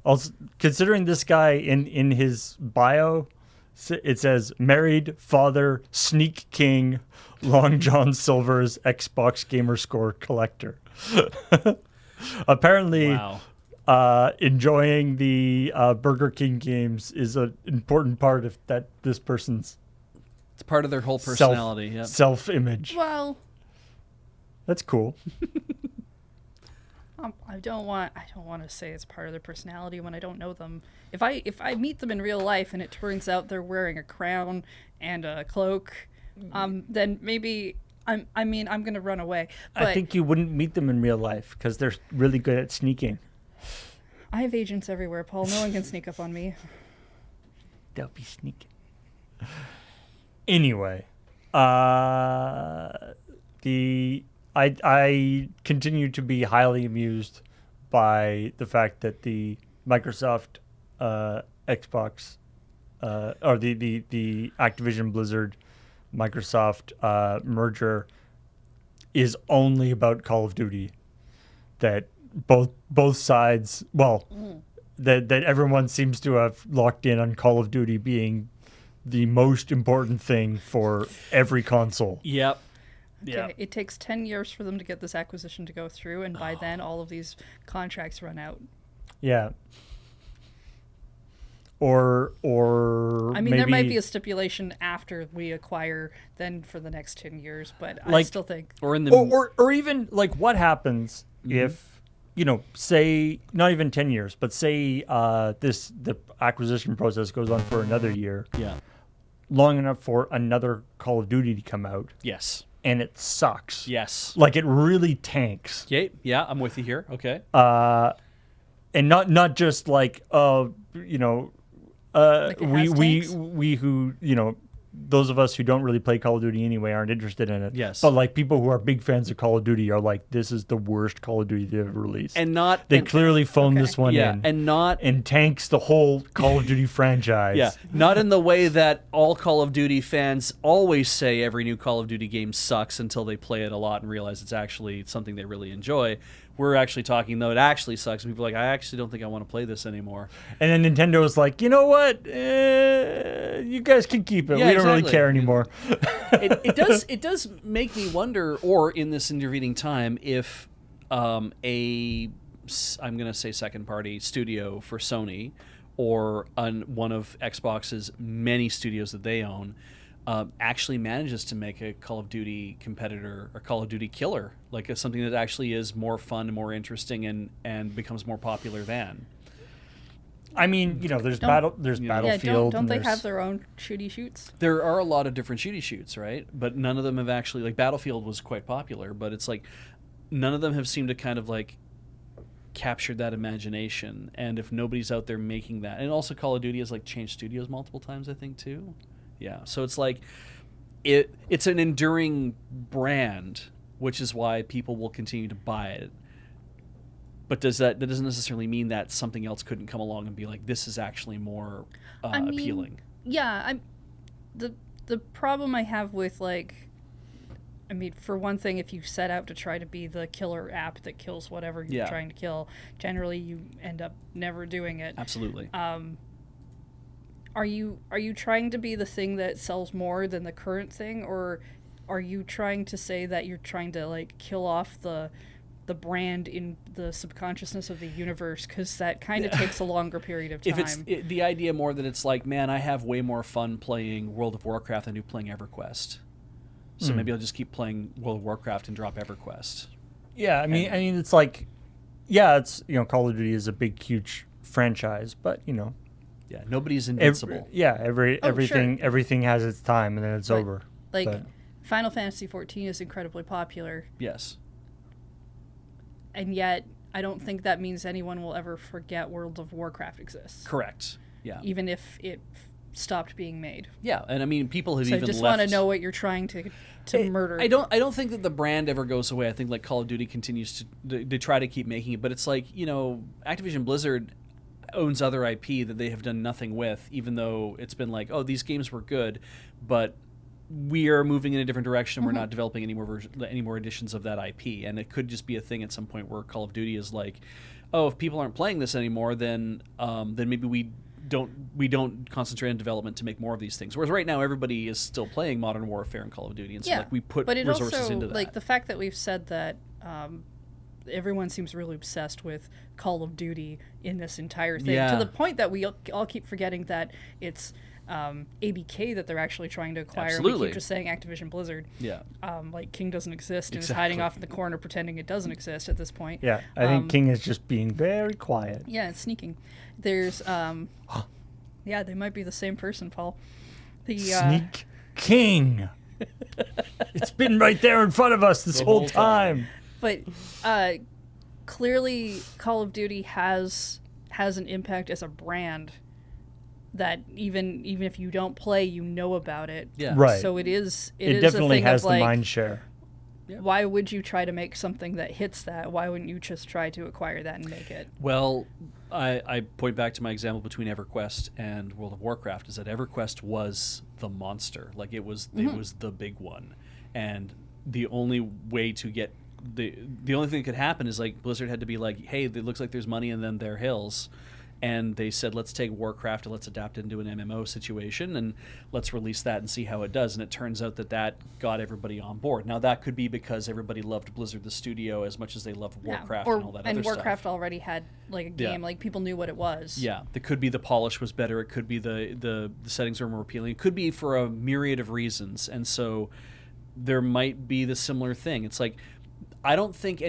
Also, considering this guy in his bio, it says married, father, Sneak King, Long John Silver's Xbox Gamer Score collector. Apparently, enjoying the Burger King games is an important part of this person's. It's part of their whole personality. Self-image. Well, that's cool. I don't want to say it's part of their personality when I don't know them. If I meet them in real life and it turns out they're wearing a crown and a cloak, then maybe I'm gonna run away. But I think you wouldn't meet them in real life because they're really good at sneaking. I have agents everywhere, Paul. No one can sneak up on me. They'll be sneaking. Anyway, I continue to be highly amused by the fact that the Microsoft Xbox or the Activision Blizzard Microsoft merger is only about Call of Duty. That both sides, that everyone seems to have locked in on Call of Duty being the most important thing for every console. Yep. Okay, Yeah. it takes 10 years for them to get this acquisition to go through, and by then all of these contracts run out. Yeah. Or I mean, maybe, there might be a stipulation after we acquire then for the next 10 years, but I still think... Or in the or even, like, what happens if, say, not even 10 years, but say the acquisition process goes on for another year. Yeah. Long enough for another Call of Duty to come out. Yes. And it sucks. Yes. Like, it really tanks. Okay. Yeah, I'm with you here. Okay. And not just like, Like it has tanks? we who, those of us who don't really play Call of Duty anyway aren't interested in it. Yes. But like people who are big fans of Call of Duty are like, this is the worst Call of Duty they've ever released. And not they and, clearly phoned okay. this one yeah, in. and tanks the whole Call of Duty franchise. Yeah, not in the way that all Call of Duty fans always say every new Call of Duty game sucks until they play it a lot and realize it's actually something they really enjoy. We're actually talking, though, it actually sucks. And people are like, I actually don't think I want to play this anymore. And then Nintendo was like, you know what? You guys can keep it. Yeah, we don't really exactly. care anymore. It does make me wonder, or in this intervening time, if I'm going to say second-party studio for Sony or one of Xbox's many studios that they own actually manages to make a Call of Duty competitor or Call of Duty killer, like something that actually is more fun and more interesting and becomes more popular than. I mean, there's Battlefield. Don't they and have their own shooty shoots? There are a lot of different shooty shoots, right? But none of them have actually, like Battlefield was quite popular, but it's like none of them have seemed to kind of like captured that imagination. And if nobody's out there making that, and also Call of Duty has like changed studios multiple times, I think too. Yeah, so it's like it's an enduring brand, which is why people will continue to buy it. But that doesn't necessarily mean that something else couldn't come along and be like, this is actually more appealing. Yeah, the problem I have with for one thing, if you set out to try to be the killer app that kills whatever you're trying to kill, generally you end up never doing it. Absolutely. Are you trying to be the thing that sells more than the current thing, or are you trying to say that you're trying to like kill off the brand in the subconsciousness of the universe, because that kind of takes a longer period of time? If it's the idea more that it's like, man, I have way more fun playing World of Warcraft than I do playing EverQuest. So maybe I'll just keep playing World of Warcraft and drop EverQuest. Yeah, I mean, it's like, it's Call of Duty is a big, huge franchise, but yeah, nobody's invincible. everything has its time, and then it's over. Like Final Fantasy XIV is incredibly popular. Yes. And yet, I don't think that means anyone will ever forget World of Warcraft exists. Correct. Yeah. Even if it stopped being made. Yeah, and I mean, people have so even I just left. want to know what you're trying to murder. I don't think that the brand ever goes away. I think like Call of Duty continues to they try to keep making it, but it's like Activision Blizzard owns other IP that they have done nothing with, even though it's been like, oh, these games were good, but we are moving in a different direction. We're not developing any more editions of that IP, and it could just be a thing at some point where Call of Duty is like, oh, if people aren't playing this anymore, then maybe we don't concentrate on development to make more of these things. Whereas right now everybody is still playing Modern Warfare and Call of Duty, and so we put resources into that. Like the fact that we've said that everyone seems really obsessed with Call of Duty in this entire thing, to the point that we all keep forgetting that it's ABK that they're actually trying to acquire. Absolutely. We keep just saying Activision Blizzard. Yeah. Like King doesn't exist and is hiding off in the corner pretending it doesn't exist at this point. Yeah, I think King is just being very quiet. Yeah, it's sneaking. There's yeah, they might be the same person, Paul. Sneak King. It's been right there in front of us this whole time. But clearly Call of Duty has an impact as a brand that even if you don't play, you know about it. Yeah. Right. So it is definitely a thing has of, like, the mind share. Yeah. Why would you try to make something that hits that? Why wouldn't you just try to acquire that and make it? Well, I point back to my example between EverQuest and World of Warcraft, is that EverQuest was the monster. Like it was the big one. And the only way to get the only thing that could happen is like Blizzard had to be like, hey, it looks like there's money in them there hills. And they said, let's take Warcraft and let's adapt it into an MMO situation and let's release that and see how it does. And it turns out that got everybody on board. Now, that could be because everybody loved Blizzard, the studio, as much as they loved Warcraft and all that other stuff. And Warcraft already had like a game, like people knew what it was. Yeah, it could be the polish was better. It could be the settings were more appealing. It could be for a myriad of reasons. And so there might be the similar thing. It's like, I don't think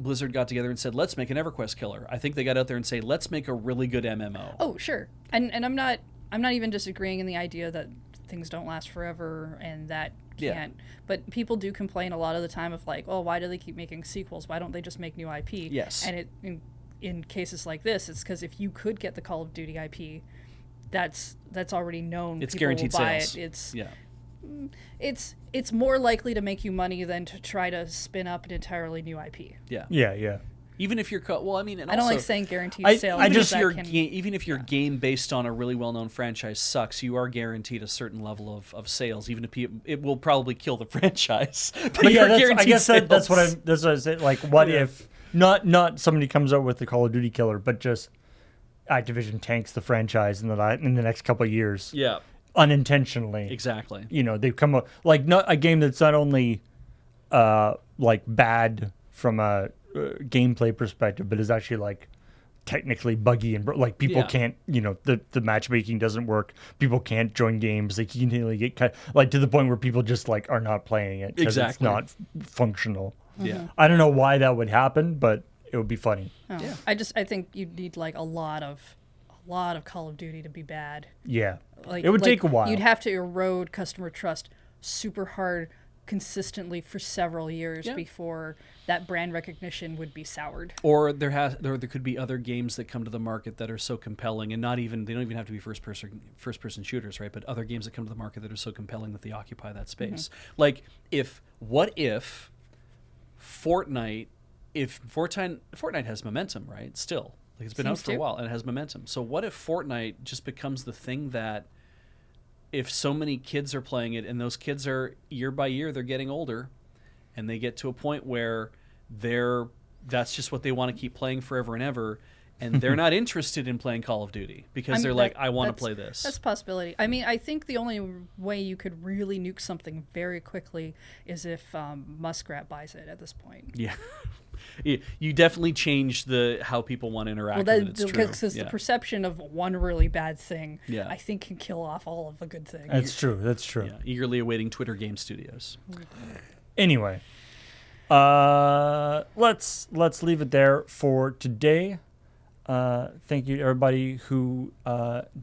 Blizzard got together and said, let's make an EverQuest killer. I think they got out there and say, let's make a really good MMO. Oh, sure. And I'm not even disagreeing in the idea that things don't last forever and that can't. Yeah. But people do complain a lot of the time of like, oh, why do they keep making sequels? Why don't they just make new IP? Yes. And in cases like this, it's because if you could get the Call of Duty IP, that's already known. It's People guaranteed will buy sales. It's more likely to make you money than to try to spin up an entirely new IP. Yeah. Yeah. Even if you're well, I mean, and I don't also, like saying guaranteed sales. even if your game based on a really well-known franchise sucks, you are guaranteed a certain level of sales. Even if it will probably kill the franchise, but yeah, you're guaranteed I guess sales. that's what I said. Like, what if not somebody comes out with the Call of Duty killer, but just Activision tanks the franchise in the next couple of years. Yeah. Unintentionally. Exactly. You know, they've come up like not a game that's not only like bad from a gameplay perspective, but is actually like technically buggy and like people can't, you know, the matchmaking doesn't work. People can't join games. They continually get cut, like to the point where people just like are not playing it because it's not functional. Yeah. I don't know why that would happen, but it would be funny. Oh. Yeah. I think you'd need like a lot of Call of Duty to be bad. Yeah. Like, it would take a while. You'd have to erode customer trust super hard consistently for several years before that brand recognition would be soured. Or there could be other games that come to the market that are so compelling, and they don't even have to be first person shooters, right? But other games that come to the market that are so compelling that they occupy that space. Like what if Fortnite has momentum, right? Still, like it's been out for a while and it has momentum. So what if Fortnite just becomes the thing that, if so many kids are playing it, and those kids are year by year, they're getting older, and they get to a point where that's just what they want to keep playing forever and ever, and they're not interested in playing Call of Duty because I want to play this. That's a possibility. I mean, I think the only way you could really nuke something very quickly is if Muskrat buys it at this point. Yeah. You definitely change how people want to interact with it. It's true. Because the perception of one really bad thing, I think, can kill off all of the good things. That's true. Yeah, eagerly awaiting Twitter Game Studios. Anyway, let's leave it there for today. Thank you to everybody who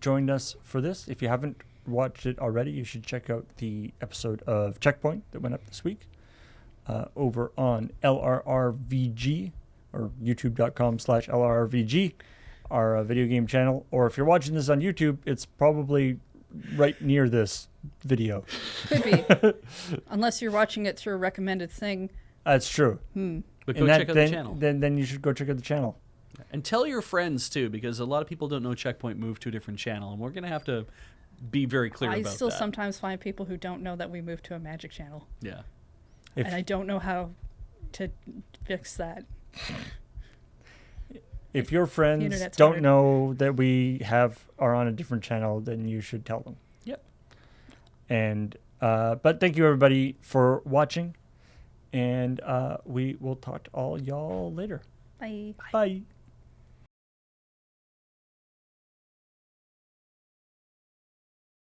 joined us for this. If you haven't watched it already, you should check out the episode of ChillPoint that went up this week. Over on LRRVG or youtube.com/LRRVG, our video game channel. Or if you're watching this on YouTube, it's probably right near this video. Could be. Unless you're watching it through a recommended thing. That's true. But go check out the channel. Then you should go check out the channel. And tell your friends, too, because a lot of people don't know ChillPoint moved to a different channel, and we're going to have to be very clear about that. I still sometimes find people who don't know that we moved to a Magic channel. Yeah. And I don't know how to fix that. If your friends don't know that we are on a different channel, then you should tell them. Yep. And but thank you everybody for watching, and we will talk to all y'all later. Bye. Bye.